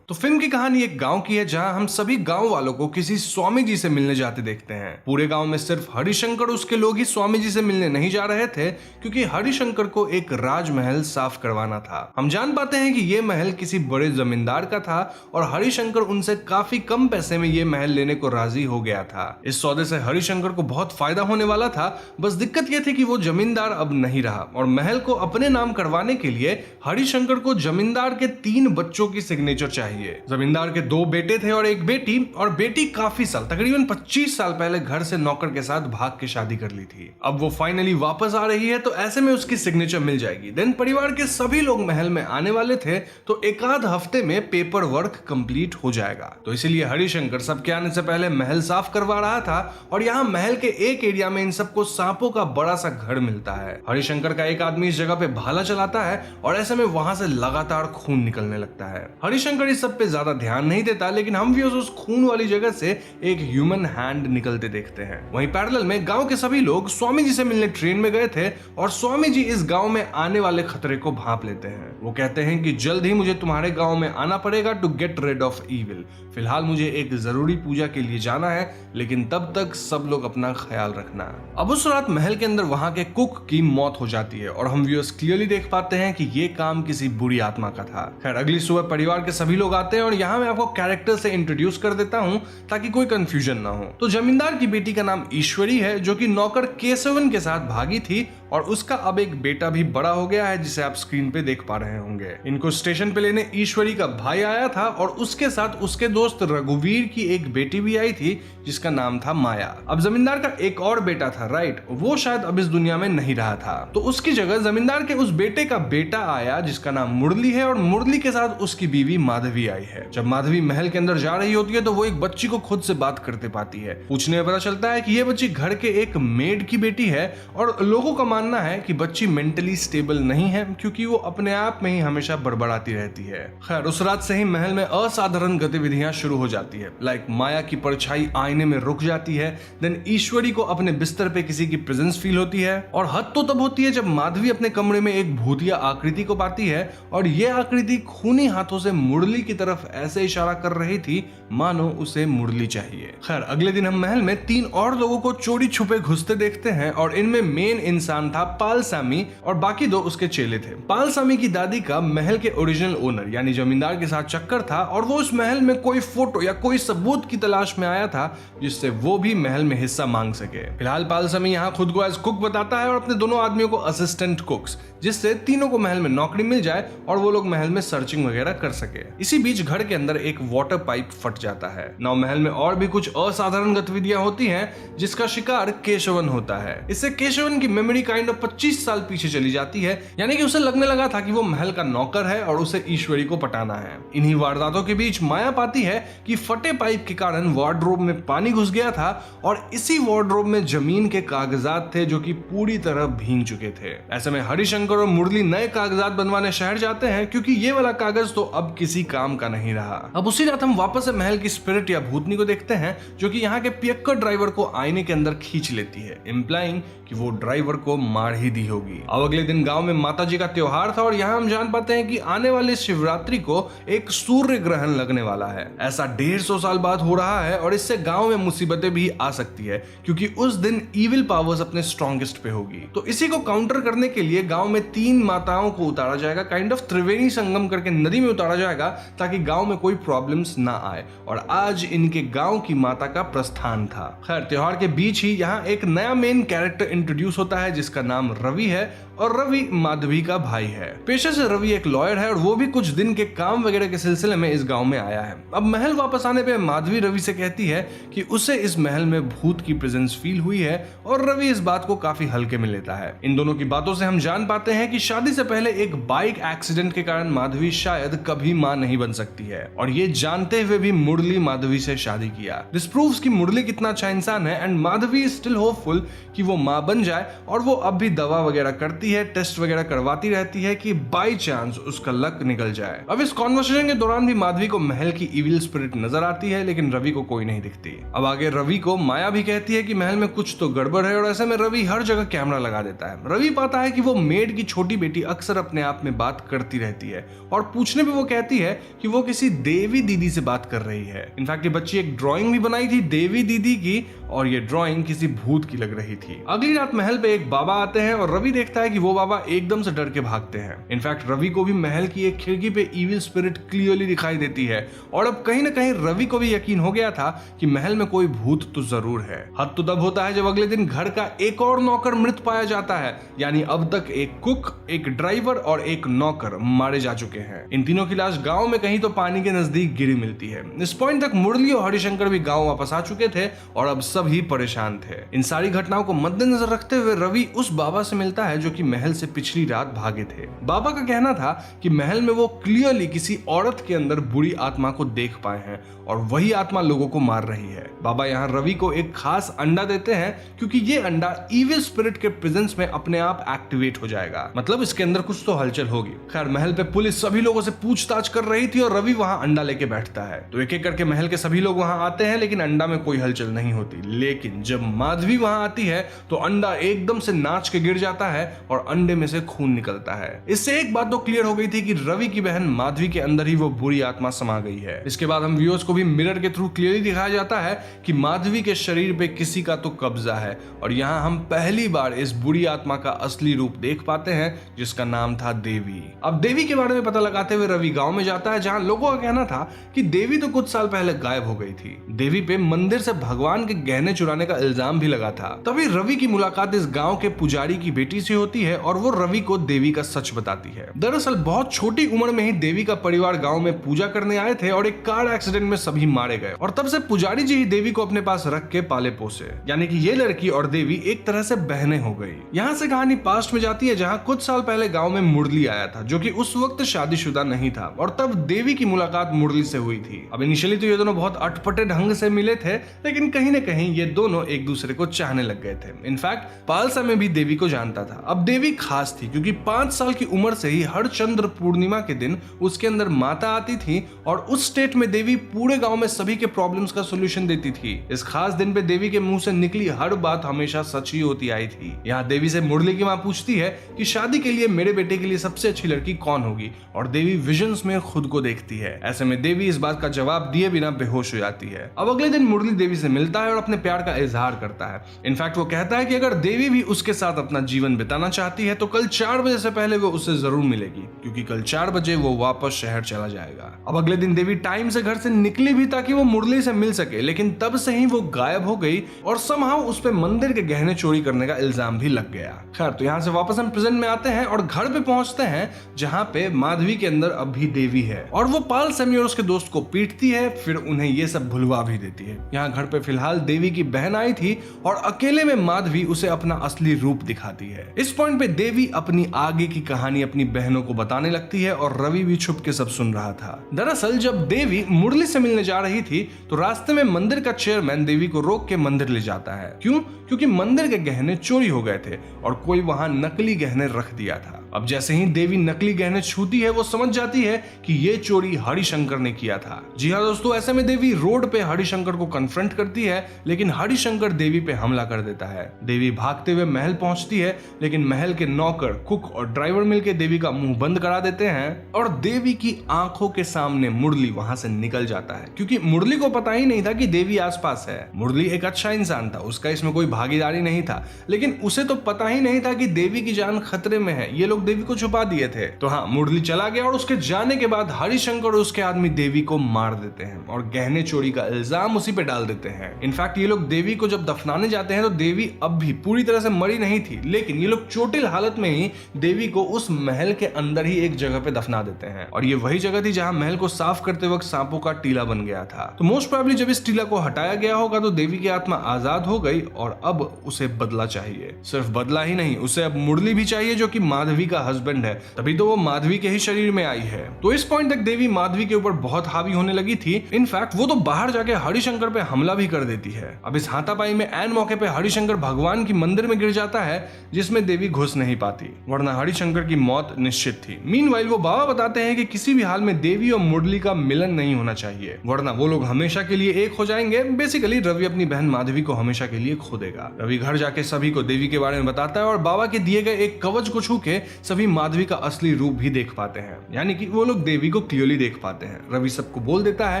तो फिल्म की कहानी एक गांव की है जहां हम सभी गांव वालों को किसी स्वामी जी से मिलने जाते देखते हैं। पूरे गांव में सिर्फ हरिशंकर उसके लोग ही स्वामी जी से मिलने नहीं जा रहे थे क्योंकि हरिशंकर को एक राजमहल साफ करवाना था। हम जान पाते हैं कि ये महल किसी बड़े जमींदार का था और हरिशंकर उनसे काफी कम पैसे में ये महल लेने को राजी हो गया था। इस सौदे से हरिशंकर को बहुत फायदा होने वाला था, बस दिक्कत यह थी कि वो जमींदार अब नहीं रहा और महल को अपने नाम करवाने के लिए हरिशंकर को जमींदार के 3 बच्चों की सिग्नेचर चाहिए। चाहिए। जमींदार के 2 बेटे थे और 1 बेटी, और बेटी काफी साल, तकरीबन 25 साल पहले घर से नौकर के साथ भाग के शादी कर ली थी। अब वो फाइनली वापस आ रही है, तो ऐसे में उसकी सिग्नेचर मिल जाएगी। देन परिवार के सभी लोग महल में आने वाले थे, तो एक आध हफ्ते में पेपर वर्क कंप्लीट हो जाएगा। तो इसीलिए हरिशंकर सबके आने से पहले महल साफ करवा रहा था, और यहाँ महल के एक एरिया में इन सबको सांपों का बड़ा सा घर मिलता है। हरिशंकर का एक आदमी इस जगह पे भाला चलाता है, और ऐसे में वहां से लगातार खून निकलने लगता है। हरिशंकर इस सब पे ज्यादा ध्यान नहीं देता, लेकिन हम भी उस खून वाली जगह से एक ह्यूमन हैंड निकलते देखते हैं। वहीं पैरेलल में गांव के सभी लोग स्वामी जी से मिलने ट्रेन में गए थे, और स्वामी जी इस गांव में आने वाले खतरे को भांप लेते हैं। वो कहते हैं कि जल्द ही मुझे तुम्हारे गांव में आना पड़ेगा to get rid of evil. फिलहाल मुझे एक जरूरी पूजा के लिए जाना है, लेकिन तब तक सब लोग अपना ख्याल रखना। अब उस रात महल के अंदर वहां के कुक की मौत हो जाती है, और हम व्यूअर्स क्लियरली देख पाते हैं कि ये काम किसी बुरी आत्मा का था। खैर अगली सुबह परिवार के सभी लोग आते हैं, और यहाँ मैं आपको कैरेक्टर से इंट्रोड्यूस कर देता हूँ ताकि कोई कंफ्यूजन ना हो। तो जमींदार की बेटी का नाम ईश्वरी है, जो कि नौकर केशवन के साथ भागी थी, और उसका अब एक बेटा भी बड़ा हो गया है, जिसे आप स्क्रीन पे देख पा रहे होंगे। इनको स्टेशन पे लेने ईश्वरी का भाई आया था, और उसके साथ उसके दोस्त रघुवीर की एक बेटी भी आई थी, जिसका नाम था माया। अब जमींदार का एक और बेटा था, राइट, वो शायद अब इस दुनिया में नहीं रहा था, तो उसकी जगह जमींदार के उस बेटे का बेटा आया, जिसका नाम मुरली है, और मुरली के साथ उसकी बीवी माधवी आई है। जब माधवी महल के अंदर जा रही होती है, तो वो एक बच्ची को खुद से बात करते पाती है। पूछने में पता चलता है कि ये बच्ची घर के एक मेड की बेटी है, और लोगों का मानना है कि बच्ची मेंटली स्टेबल नहीं है, क्योंकि वो अपने आप में ही हमेशा बड़बड़ाती रहती है। खैर उस रात से ही महल में असाधारण गतिविधियां शुरू हो जाती है। लाइक माया की परछाई आईने में रुक जाती है, देन ईश्वरी को अपने बिस्तर पे किसी की प्रेजेंस फील होती है, और हद तो तब होती है जब माधवी अपने कमरे में एक भूतिया आकृति को पाती है, और ये आकृति खूनी हाथों से मुरली की तरफ ऐसे इशारा कर रही थी मानो उसे मुरली चाहिए। खैर अगले दिन हम महल में 3 और लोगों को चोरी छुपे घुसते देखते हैं, और इनमें मेन इंसान था पालसामी, और बाकी 2 उसके चेले थे। पालसामी की दादी का महल के ओरिजिनल ओनर यानी जमींदार के साथ चक्कर था, और वो उस महल में कोई फोटो या कोई सबूत की तलाश में आया था जिससे वो भी महल में हिस्सा मांग सके। फिलहाल पालसामी यहाँ खुद को एज कुक बताता है, और अपने दोनों आदमियों को असिस्टेंट कुक्स, जिससे तीनों को महल में नौकरी मिल जाए और वो लोग महल में सर्चिंग वगैरह कर सके। इसी बीच घर के अंदर एक वाटर पाइप फट जाता है। नौ महल में और भी कुछ असाधारण गतिविधियां होती हैं, जिसका शिकार केशवन होता है। इससे केशवन की मेमोरी काइंड ऑफ 25 साल पीछे चली जाती है, यानी कि उसे लगने लगा था कि वो महल का नौकर है और उसे ईश्वरी को पटाना है। इन्हीं वारदातों के बीच माया पाती है कि फटे पाइप के कारण वार्डरोब में पानी घुस गया था, और इसी वार्डरोब में जमीन के कागजात थे जो कि पूरी तरह भीग चुके थे। ऐसे में हरिशंकर और मुरली नए कागजात बनवाने शहर जाते हैं, क्योंकि ये वाला कागज तो अब किसी काम का नहीं रहा। अब उसी रात हम वापस से महल की स्पिरिट या भूतनी को देखते हैं, जो कि यहाँ के पियक्कर ड्राइवर को आईने के अंदर खींच लेती है, इम्प्लाइंग कि वो ड्राइवर को मार ही दी होगी। अब अगले दिन गांव में माता जी का त्योहार था, और यहाँ हम जान पाते हैं कि आने वाले शिवरात्रि को एक सूर्य ग्रहण लगने वाला है। ऐसा 150 साल बाद हो रहा है, और इससे गांव में मुसीबतें भी आ सकती है, क्योंकि उस दिन इविल पावर्स अपने स्ट्रॉन्गेस्ट पे होगी। तो इसी को काउंटर करने के लिए गांव में 3 माताओं को उतारा जाएगा, काइंड ऑफ त्रिवेणी संगम करके नदी में उतारा जाएगा, ताकि गांव में कोई प्रॉब्लम्स ना आए। और आज इनके गांव की माता का प्रस्थान था। खैर त्योहार के बीच ही यहाँ एक नया मेन कैरेक्टर इंट्रोड्यूस होता है, जिसका नाम रवि है, और रवि माधवी का भाई है। पेशे से रवि एक लॉयर है, और वो भी कुछ दिन के काम वगैरह के सिलसिले में इस गांव में आया है। अब महल वापस आने पे माधवी रवि से कहती है कि उसे इस महल में भूत की प्रेजेंस फील हुई है, और रवि इस बात को काफी हल्के में लेता है। इन दोनों की बातों से हम जान पाते हैं कि शादी से पहले एक बाइक एक्सीडेंट के कारण माधवी शायद कभी मां नहीं बन सकती है, और ये जानते हुए भी मुरली माधवी से शादी किया। दिस प्रूव्स कि मुरली कितना अच्छा इंसान है, and Madhavi is still hopeful कि वो मां बन जाए, और वो अब भी दवा वगैरह करती है, टेस्ट वगैरह करवाती रहती है कि बाय चांस उसका लक निकल जाए। अब इस कॉन्वर्सेशन के दौरान भी माधवी को महल की इविल स्पिरिट नजर आती है, लेकिन रवि को कोई नहीं दिखती। अब आगे रवि को माया भी कहती है कि महल में कुछ तो गड़बड़ है, और ऐसे में रवि हर जगह कैमरा लगा देता है। रवि पाता है कि वो मेड की छोटी बेटी अक्सर अपने आप में बात करती रहती है, और पूछने पे वो कहती है कि वो किसी देवी दीदी से बात कर रही है। इनफैक्ट ये बच्ची एक ड्राइंग भी बनाई थी देवी दीदी की, और ये ड्राइंग किसी भूत की लग रही थी। अगली रात महल पे एक बाबा आते हैं और रवि देखता है कि वो बाबा एकदम से डर के भागते हैं। इनफैक्ट रवि को भी महल की एक खिड़की पे इविल स्पिरिट क्लियरली दिखाई देती है और अब कहीं ना कहीं रवि को भी यकीन हो गया था कि महल में कोई भूत तो जरूर है। हद तो तब होता है जब अगले दिन घर का एक और नौकर मृत पाया जाता है, यानी अब तक एक कुक, एक ड्राइवर और एक नौकर मारे जा चुके हैं। इन तीनों की लाश गांव में कहीं तो पानी के नजदीक गिरी मिलती है। इस पॉइंट तक मुरली और हरिशंकर भी गांव वापस आ चुके थे और अब सभी परेशान थे। इन सारी घटनाओं को मद्देनजर रखते हुए रवि उस बाबा से मिलता है जो कि महल से पिछली रात भागे थे। बाबा का कहना था कि महल में वो क्लियरली किसी औरत के अंदर बुरी आत्मा को देख पाए हैं और वही आत्मा लोगों को मार रही है। बाबा यहाँ रवि को एक खास अंडा देते हैं क्योंकि ये अंडा इविल स्पिरिट के प्रेजेंस में अपने आप एक्टिवेट हो जाएगा, मतलब इसके अंदर कुछ तो हलचल होगी। खैर महल पे पुलिस सभी लोगों से पूछताछ कर रही थी और रवि वहां अंडा लेके बैठता है। तो एक एक करके महल के सभी लोग वहां आते हैं लेकिन अंडा में कोई हलचल नहीं होती। लेकिन जब माधवी वहां आती है तो अंडा एकदम से नाच के गिर जाता है और अंडे में से खून निकलता है। इससे एक बात तो क्लियर हो गई थी कि रवि की बहन माधवी के अंदर ही वो बुरी आत्मा समा गई है। इसके बाद हम व्यूअर्स को भी मिरर के थ्रू क्लियरली दिखाया जाता है कि माधवी के शरीर पे किसी का तो कब्जा है और यहाँ हम पहली बार इस बुरी आत्मा का असली रूप देख पाते हैं जिसका नाम था देवी। अब देवी के बारे में पता लगाते हुए रवि गांव में जाता है जहां लोगों का कहना था कि देवी तो कुछ साल पहले गायब हो गई थी। देवी पे मंदिर से भगवान के गहने चुराने का इल्जाम भी लगा था। तभी रवि की मुलाकात इस गांव के पुजारी की बेटी से होती है और वो रवि को देवी का सच बताती है। दरअसल बहुत छोटी उम्र में ही देवी का परिवार गांव में पूजा करने आए थे और एक कार एक्सीडेंट में सभी मारे गए और तब से पुजारी जी ही देवी को अपने पास रख के पाले पोसे, यानी कि ये लड़की और देवी एक तरह से बहनें हो गई। यहाँ से कहानी पास्ट में जाती है जहाँ कुछ साल पहले गांव में मुरली आया था जो कि उस वक्त शादीशुदा नहीं था और तब देवी की मुलाकात मुरली से हुई थी। अब इनिशियली तो ये दोनों बहुत अटपटे ढंग से मिले थे लेकिन कहीं न कहीं ये दोनों एक दूसरे को चाहने लग गए थे। इनफैक्ट पालसा में भी देवी को जानता था। अब देवी खास थी क्योंकि 5 साल की उम्र से ही हर चंद्र पूर्णिमा के दिन उसके अंदर माता आती थी और उस स्टेट में देवी पूरे गांव में सभी के प्रॉब्लम्स का सॉल्यूशन देती थी। इस खास दिन पे देवी के मुंह से निकली हर बात हमेशा सच ही होती आई थी। यहाँ देवी से मुरली की मां पूछती है कि शादी के लिए मेरे बेटे के लिए सबसे अच्छी लड़की कौन होगी और देवी विजन्स में खुद को देखती है। ऐसे में देवी इस बात का जवाब दिए बिना बेहोश हो जाती है। अब अगले दिन मुरली देवी से मिलता है और अपने प्यार का इजहार करता है। इनफैक्ट वो कहता है कि अगर देवी भी उसके साथ अपना जीवन बिताना चाहती है तो कल 4 बजे से पहले वो उससे जरूर मिलेगी क्योंकि कल 4 बजे वो वापस शहर चला जाएगा। अब अगले दिन देवी टाइम से घर से निकली भी ताकि वो मुरली से मिल सके लेकिन तब से ही वो गायब हो गई और समहाउ उस पे मंदिर के गहने चोरी करने का इल्जाम भी लग गया। खैर तो यहाँ से वापस हम प्रेजेंट में आते हैं और घर पे पहुंचते हैं जहाँ पे माधवी के अंदर अब भी देवी है और वो पाल सैमी और उसके दोस्त को पीटती है, फिर उन्हें ये सब भुलवा भी देती है। यहाँ घर पे फिलहाल देवी की बहन आई थी और अकेले में माधवी उसे अपना असली रूप दिखाती है। इस पॉइंट पे देवी अपनी आगे की कहानी अपनी बहनों को बताने लगती है और रवि भी छुप के सब सुन रहा था। दरअसल जब देवी मुरली से मिलने जा रही थी तो रास्ते में मंदिर का चेयरमैन देवी को रोक के मंदिर ले जाता है। क्यों? क्योंकि मंदिर के गहने चोरी हो गए थे और कोई वहां नकली गहने रख दिया था। अब जैसे ही देवी नकली गहने छूती है वो समझ जाती है कि ये चोरी हरिशंकर ने किया था। जी हाँ दोस्तों, ऐसे में देवी रोड पे हरिशंकर को कन्फ्रंट करती है लेकिन हरिशंकर देवी पे हमला कर देता है। देवी भागते हुए महल पहुंचती है लेकिन महल के नौकर, कुक और ड्राइवर मिलकर देवी का मुंह बंद करा देते हैं और देवी की आंखों के सामने मुरली वहां से निकल जाता है क्योंकि मुरली को पता ही नहीं था कि देवी आसपास है। मुरली एक अच्छा इंसान था, उसका इसमें कोई भागीदारी नहीं था, लेकिन उसे तो पता ही नहीं था कि देवी की जान खतरे में है। ये लोग देवी को छुपा दिए थे। तो हाँ, मुरली चला गया और उसके जाने के बाद हरिशंकर और उसके आदमी देवी को मार देते हैं और गहने चोरी का इल्जाम उसी पे डाल देते हैं। इनफैक्ट ये लोग देवी को जब दफनाने जाते हैं तो देवी अब भी पूरी तरह से मरी नहीं थी, लेकिन ये लोग चोटिल हालत में ही देवी को उस महल के अंदर ही एक जगह पे दफना देते हैं और ये वही जगह थी जहां महल को साफ करते वक्त सांपों का टीला बन गया था। तो मोस्ट प्रोबेबली जब इस टीला को हटाया गया होगा तो देवी की आत्मा आजाद हो गई और अब उसे बदला चाहिए। सिर्फ बदला ही नहीं, उसे अब मुरली भी चाहिए जो कि माधवी का हस्बैंड है, तभी तो वो माधवी के ही शरीर में आई है। तो इस पॉइंट तक देवी माधवी के ऊपर बहुत हावी होने लगी थी। इनफैक्ट वो तो बाहर जाके हरिशंकर पे हमला भी कर देती है। अब इस हाथापाई में एन मौके पे हरिशंकर भगवान की मंदिर में गिर जाता है जिसमें देवी घुस नहीं पाती, वरना हरिशंकर की मौत निश्चित थी। मीनवाइल वो बाबा बताते हैं कि किसी भी हाल में देवी और मुरली का मिलन नहीं होना चाहिए, वरना वो लोग हमेशा के लिए एक हो जाएंगे। बेसिकली रवि अपनी बहन माधवी को हमेशा के लिए खो देगा। रवि घर जाके सभी को देवी के बारे में बताता है और बाबा के दिए गए एक कवच को छू के सभी माधवी का असली रूप भी देख पाते हैं, यानी कि वो लोग देवी को क्लियरली देख पाते हैं। रवि सबको बोल देता है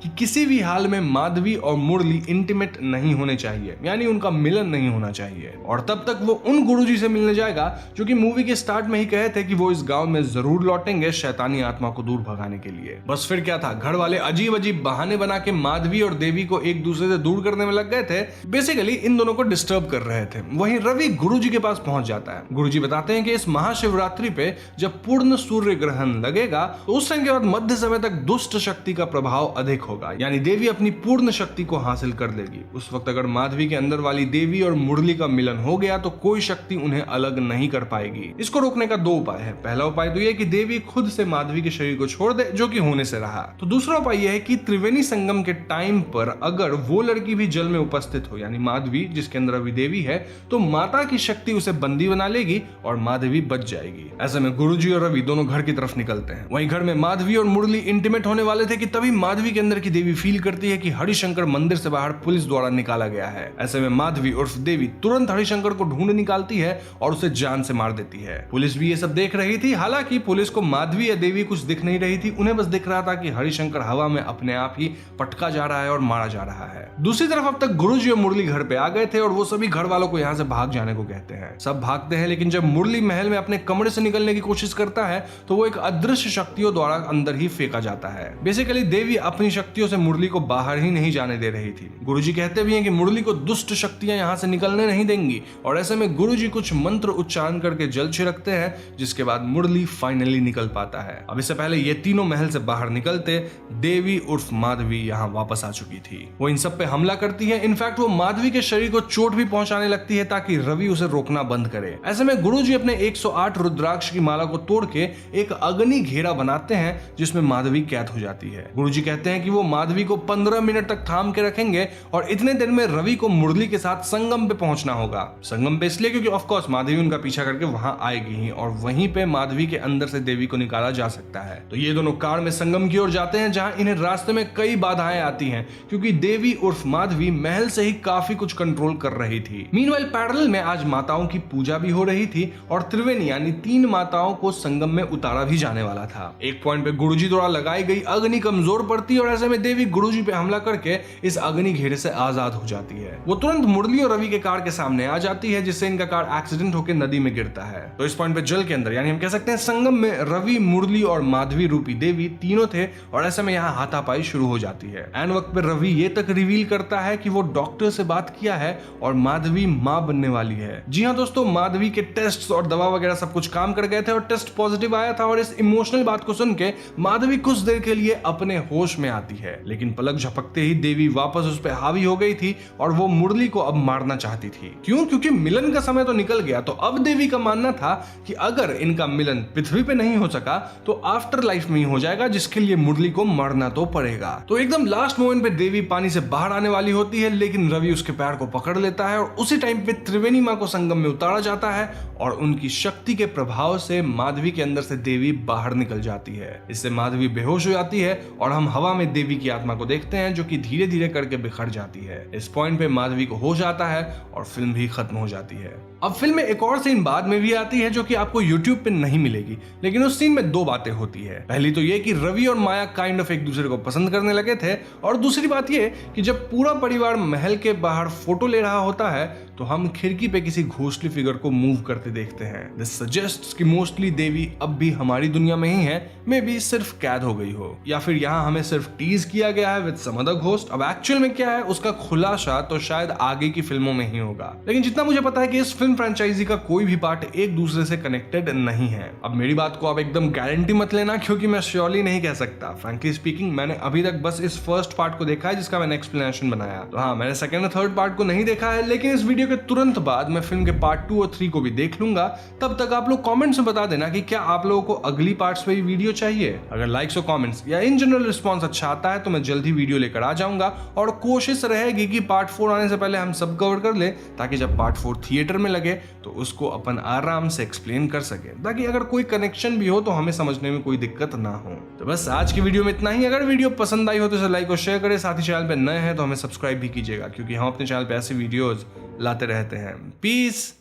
कि किसी भी हाल में माधवी और मुरली इंटीमेट नहीं होने चाहिए, यानी उनका मिलन नहीं होना चाहिए और तब तक वो उन गुरुजी से मिलने जाएगा जो कि मूवी के स्टार्ट में ही कहे थे कि वो इस गांव में जरूर लौटेंगे शैतानी आत्मा को दूर भगाने के लिए। बस फिर क्या था, घर वाले अजीब अजीब बहाने बना के माधवी और देवी को एक दूसरे से दूर करने में लग गए थे। बेसिकली इन दोनों को डिस्टर्ब कर रहे थे। वहीं रवि गुरुजी के पास पहुंच जाता है। गुरुजी बताते हैं कि इस महाशिवरात्रि पे जब पूर्ण सूर्य ग्रहण लगेगा तो उस टाइम के बाद मध्य समय तक दुष्ट शक्ति का प्रभाव अधिक होगा, यानी देवी अपनी पूर्ण शक्ति को हासिल कर लेगी। उस वक्त अगर माधवी के अंदर वाली देवी और मुरली का मिलन हो गया तो कोई शक्ति उन्हें अलग नहीं कर पाएगी। इसको रोकने का 2 उपाय है। पहला उपाय तो यह कि देवी खुद से माधवी के शरीर को छोड़ दे, जो कि होने से रहा। तो दूसरा उपाय यह है कि त्रिवेणी संगम के टाइम पर अगर वो लड़की भी जल में उपस्थित हो, यानी माधवी जिसके अंदर अभी देवी है, तो माता की शक्ति उसे बंदी बना लेगी और माधवी बच जाएगी। ऐसे में गुरुजी और रवि दोनों घर की तरफ निकलते हैं। वहीं घर में माधवी और मुरली इंटीमेट होने वाले थे कि तभी माधवी के अंदर की देवी फील करती है कि हरिशंकर मंदिर से बाहर पुलिस द्वारा निकाला गया है। ऐसे में माधवी उर्फ देवी तुरंत हरिशंकर को ढूंढ निकालती है और उसे जान से मार देती है। पुलिस भी ये सब देख रही थी। हालांकि पुलिस को माधवी या देवी कुछ दिख नहीं रही थी, उन्हें बस दिख रहा था कि हरिशंकर हवा में अपने आप ही पटका जा रहा है और मारा जा रहा है। दूसरी तरफ अब तक गुरुजी और मुरली घर पे आ गए थे और वो सभी घर वालों को यहाँ से भाग जाने को कहते हैं। सब भागते हैं, लेकिन जब मुरली महल में अपने कमरे से निकलने की कोशिश करता है तो वो एक अदृश्य शक्तियों द्वारा अंदर ही फेंका जाता है। बेसिकली देवी अपनी शक्तियों से मुरली को बाहर ही नहीं जाने दे रही थी। गुरुजी कहते भी हैं कि मुरली को दुष्ट शक्तियां यहाँ से निकलने नहीं देंगी और ऐसे में गुरुजी कुछ मंत्र उच्चारण करके जल छिड़कते हैं, जिसके बाद मुरली फाइनली निकल पाता है। अब इससे पहले ये तीनों महल से बाहर निकलते देवी उर्फ माधवी यहाँ वापस आ चुकी थी। वो इन सब पे हमला करती है। इनफैक्ट वो माधवी के शरीर को चोट भी पहुंचाने लगती है ताकि रवि उसे रोकना बंद करे। ऐसे में गुरुजी अपने 108 रुद्राक्ष की माला को तोड़ के एक अग्नि घेरा बनाते हैं जिसमें माधवी कैद हो जाती है। गुरुजी कहते हैं कि वो माधवी को 15 मिनट तक थाम के रखेंगे और इतने दिन में रवि को मुरली के साथ संगम पे पहुंचना होगा। संगम पे इसलिए क्योंकि ऑफ कोर्स माधवी उनका पीछा करके वहां आएगी ही और वहीं पे माधवी के अंदर से देवी को निकाला जा सकता है। तो ये दोनों कार में संगम की ओर जाते हैं, जहां इन्हें रास्ते में कई बाधाएं आती हैं क्योंकि देवी उर्फ माधवी महल से ही काफी कुछ कंट्रोल कर रही थी। मीनवाइल पैरेलल में आज माताओं की पूजा भी हो रही थी और त्रिवेणी यानी 3 माताओं को संगम में उतारा भी जाने वाला था। एक पॉइंट पे गुरुजी द्वारा लगाई गई अग्नि कमजोर पड़ती है और ऐसे में देवी गुरुजी पे हमला करके इस अग्नि घेरे से आजाद हो जाती है। वो तुरंत मुरली और रवि के कार के सामने आ जाती है, जिससे इनका कार एक्सीडेंट होकर नदी में गिरता है। तो इस पॉइंट पे जल के अंदर यानी हम कह सकते हैं संगम में रवि, मुरली और माधवी रूपी देवी तीनों थे और ऐसे में यहाँ हाथापाई शुरू हो जाती है। एन वक्त पे रवि ये तक रिवील करता है कि वो डॉक्टर से बात किया है और माधवी मां बनने वाली है। जी हाँ दोस्तों, माधवी के टेस्ट और दवा वगैरह सब कुछ काम कर गए थे और टेस्ट पॉजिटिव आया था और इस इमोशनल बात को सुन के माधवी कुछ देर के लिए अपने होश में आती है, लेकिन पलक झपकते ही देवी वापस उस पर हावी हो गई थी और वो मुरली को अब मारना चाहती थी। क्यों? क्योंकि मिलन का समय तो निकल गया। तो अब देवी का मानना था कि अगर इनका मिलन पृथ्वी पे नहीं हो सका तो आफ्टर लाइफ में ही हो जाएगा, जिसके लिए मुरली को मरना तो पड़ेगा। तो एकदम लास्ट मोमेंट पे देवी पानी से बाहर आने वाली होती है, लेकिन रवि उसके पैर को पकड़ लेता है और उसी टाइम पे त्रिवेणी मां को संगम में उतारा जाता है और उनकी शक्ति के प्रभाव से माधवी के अंदर से देवी बाहर निकल जाती है। इससे माधवी बेहोश हो जाती है और हम हवा में देवी की आत्मा को देखते हैं जो कि धीरे धीरे करके बिखर जाती है। इस पॉइंट पे माधवी को होश आता है और फिल्म भी खत्म हो जाती है। अब फिल्म में एक और सीन बाद में भी आती है जो कि आपको YouTube पे नहीं मिलेगी, लेकिन उस सीन में 2 बातें होती है। पहली तो ये कि रवि और माया काइंड ऑफ एक दूसरे को पसंद करने लगे थे और दूसरी बात ये कि जब पूरा परिवार महल के बाहर फोटो ले रहा होता है तो हम खिड़की पे किसी घोस्टली फिगर को मूव करते देखते हैं। दिस सजेस्ट्स कि मोस्टली देवी अब भी हमारी दुनिया में ही है, मे बी सिर्फ कैद हो गई हो, या फिर यहाँ हमें सिर्फ टीज किया गया है विद सम अदर घोस्ट। अब एक्चुअल में क्या है उसका खुलासा तो शायद आगे की फिल्मों में ही होगा, लेकिन जितना मुझे पता है कि इस फिल्म फ्रेंचाइजी का कोई भी पार्ट एक दूसरे से कनेक्टेड नहीं है। अब मेरी बात को आप एकदम गारंटी मत लेना क्योंकि मैं श्योरली नहीं कह सकता। फ्रैंकली स्पीकिंग मैंने अभी तक बस इस फर्स्ट पार्ट को देखा है जिसका मैंने एक्सप्लेनेशन बनाया। तो हाँ, मैंने सेकंड और थर्ड पार्ट को नहीं देखा है, लेकिन इस वीडियो के तुरंत बाद मैं फिल्म के पार्ट 2 और 3 को भी देख लूंगा। तब तक आप लोग कमेंट्स में बता देना कि क्या आप लोगों को अगली पार्ट्स पे वीडियो चाहिए। अगर लाइक्स और कमेंट्स या इन जनरल रिस्पांस अच्छा आता है तो मैं जल्दी वीडियो लेकर आ जाऊंगा और कोशिश रहेगी कि पार्ट 4 आने से पहले हम सब कवर कर ले, ताकि जब पार्ट 4 थिएटर में लगे तो उसको अपन आराम से एक्सप्लेन कर सके, ताकि अगर कोई कनेक्शन भी हो तो हमें समझने में कोई दिक्कत ना हो। तो बस आज की वीडियो में इतना ही। अगर वीडियो पसंद आई हो तो इसे लाइक और शेयर करें, साथ ही चैनल पे नए हैं तो हमें सब्सक्राइब भी कीजिएगा क्योंकि हम अपने चैनल पे ऐसे वीडियोस लाते रहते हैं। पीस।